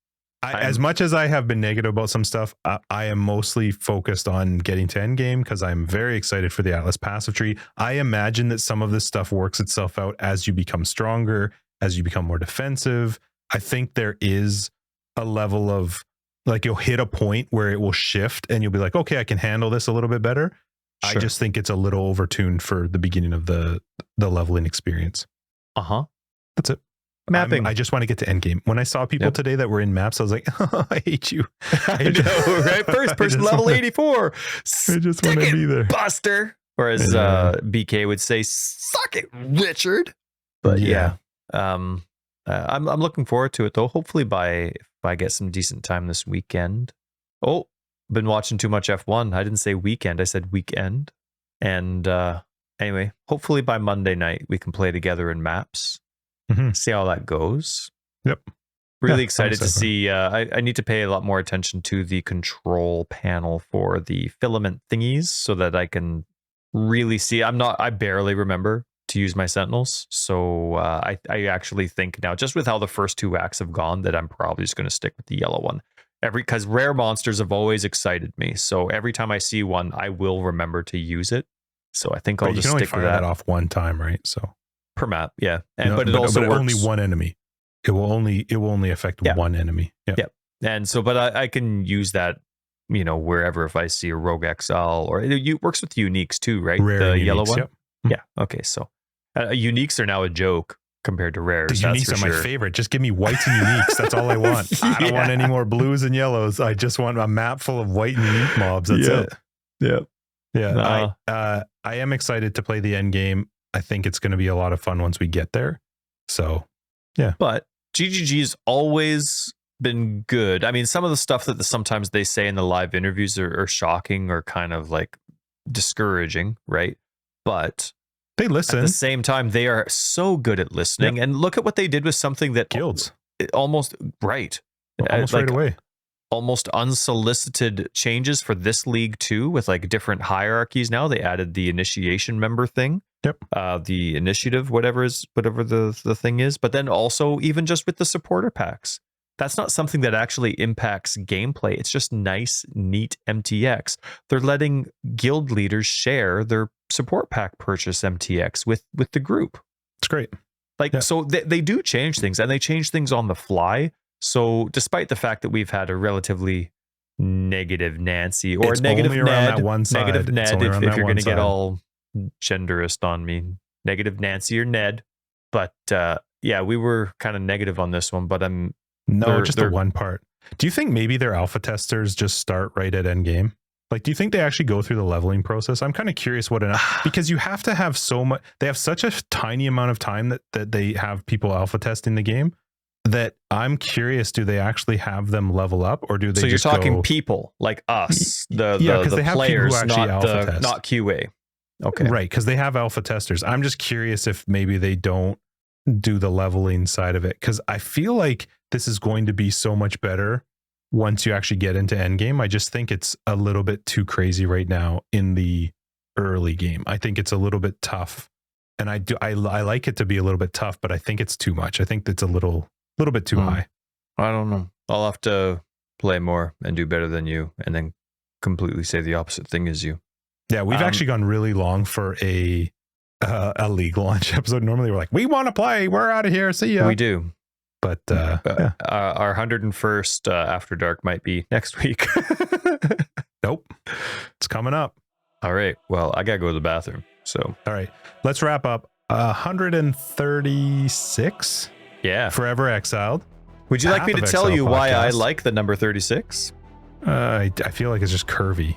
Speaker 1: as much as I have been negative about some stuff, I am mostly focused on getting to end game because I'm very excited for the Atlas passive tree. I imagine that some of this stuff works itself out as you become stronger, as you become more defensive. I think there is a level of like you'll hit a point where it will shift and you'll be like, okay, I can handle this a little bit better. Sure. I just think it's a little overtuned for the beginning of the leveling experience. That's it.
Speaker 2: Mapping.
Speaker 1: I just want to get to endgame. When I saw people today that were in maps, I was like, oh, I hate you.
Speaker 2: I know, right? First person level 84.
Speaker 1: I just want to be there.
Speaker 2: Buster. Or as BK would say, suck it, Richard. But I'm looking forward to it though. Hopefully if I get some decent time this weekend. Oh, been watching too much F1. I didn't say weekend. I said weekend. And anyway, hopefully by Monday night we can play together in maps. See how that goes.
Speaker 1: Yep.
Speaker 2: Really excited to see. I need to pay a lot more attention to the control panel for the filament thingies so that I can really see. I barely remember to use my sentinels. So I actually think now, just with how the first 2 acts have gone, that I'm probably just going to stick with the yellow one. Because rare monsters have always excited me. So every time I see one, I will remember to use it. So I think I'll just stick with that
Speaker 1: off one time, right? So
Speaker 2: per map. Yeah. But it also works.
Speaker 1: Only one enemy. It will only affect one enemy.
Speaker 2: Yeah. And so, but I can use that, wherever, if I see a rogue exile, or it works with uniques too, right?
Speaker 1: Rare
Speaker 2: the
Speaker 1: uniques,
Speaker 2: yellow one.
Speaker 1: Yep.
Speaker 2: Yeah. Okay. So uniques are now a joke compared to rares.
Speaker 1: The uniques are my favorite. Just give me whites and uniques. That's all I want. I don't want any more blues and yellows. I just want a map full of white and unique mobs. That's it.
Speaker 2: Yeah.
Speaker 1: Yeah. I am excited to play the end game. I think it's going to be a lot of fun once we get there. So, yeah.
Speaker 2: But GGG's always been good. I mean, some of the stuff that sometimes they say in the live interviews are shocking or kind of like discouraging, right? But
Speaker 1: they listen.
Speaker 2: At the same time, they are so good at listening. Yep. And look at what they did with something that
Speaker 1: guilds
Speaker 2: almost right
Speaker 1: away.
Speaker 2: Almost unsolicited changes for this league too, with like different hierarchies. Now they added the initiation member thing.
Speaker 1: Yep.
Speaker 2: The initiative, whatever the thing is, but then also even just with the supporter packs. That's not something that actually impacts gameplay. It's just nice, neat MTX. They're letting guild leaders share their support pack purchase MTX with the group.
Speaker 1: It's great.
Speaker 2: So they do change things, and they change things on the fly. So despite the fact that we've had a relatively negative Nancy or negative Ned,
Speaker 1: that one side.
Speaker 2: Negative Ned, if you're going to get all genderist on me, negative Nancy or Ned. But we were kind of negative on this one, but
Speaker 1: just the one part. Do you think maybe their alpha testers just start right at end game? Like, do you think they actually go through the leveling process? I'm kind of curious because you have to have so much. They have such a tiny amount of time that they have people alpha testing the game. That I'm curious, do they actually have them level up, or do they?
Speaker 2: So you're
Speaker 1: just
Speaker 2: talking people like us, the players, not QA. Okay,
Speaker 1: right? Because they have alpha testers. I'm just curious if maybe they don't do the leveling side of it, because I feel like this is going to be so much better once you actually get into endgame. I just think it's a little bit too crazy right now in the early game. I think it's a little bit tough, and I like it to be a little bit tough, but I think it's too much. I think it's a little bit too high.
Speaker 2: I don't know. I'll have to play more and do better than you, and then completely say the opposite thing as you.
Speaker 1: Yeah, we've actually gone really long for a league launch episode. Normally we're like, we want to play, we're out of here, see ya.
Speaker 2: We do.
Speaker 1: But
Speaker 2: our 101st After Dark might be next week.
Speaker 1: Nope. It's coming up.
Speaker 2: All right. Well, I got to go to the bathroom. So,
Speaker 1: all right, let's wrap up. 136.
Speaker 2: Yeah.
Speaker 1: Forever Exiled.
Speaker 2: Would you like me to tell you why I like the number 36?
Speaker 1: I feel like it's just curvy.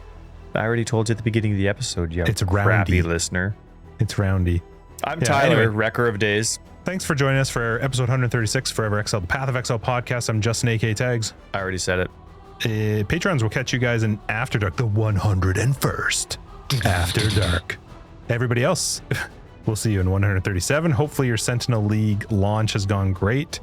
Speaker 2: I already told you at the beginning of the episode. Yeah.
Speaker 1: It's roundy.
Speaker 2: Crappy listener.
Speaker 1: It's roundy.
Speaker 2: I'm Tyler, Wrecker of Days.
Speaker 1: Thanks for joining us for episode 136, Forever Exiled, the Path of Exile podcast. I'm Justin, A.K. Tags.
Speaker 2: I already said it.
Speaker 1: Patrons will catch you guys in After Dark, the 101st After Dark. Everybody else, we'll see you in 137. Hopefully your Sentinel League launch has gone great,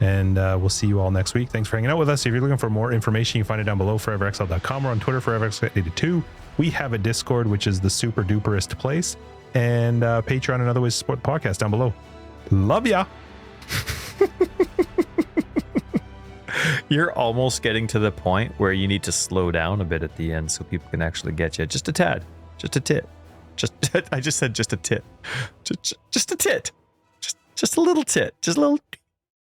Speaker 1: and we'll see you all next week. Thanks for hanging out with us. If you're looking for more information, you can find it down below, foreverexiled.com, or on Twitter, foreverexiled82. We have a Discord, which is the super duperest place, and Patreon and other ways to support the podcast down below. Love ya.
Speaker 2: You're almost getting to the point where you need to slow down a bit at the end so people can actually get you. Just a tad. Just a tit. I just said just a tit. Just a tit. Just a little tit. Just a little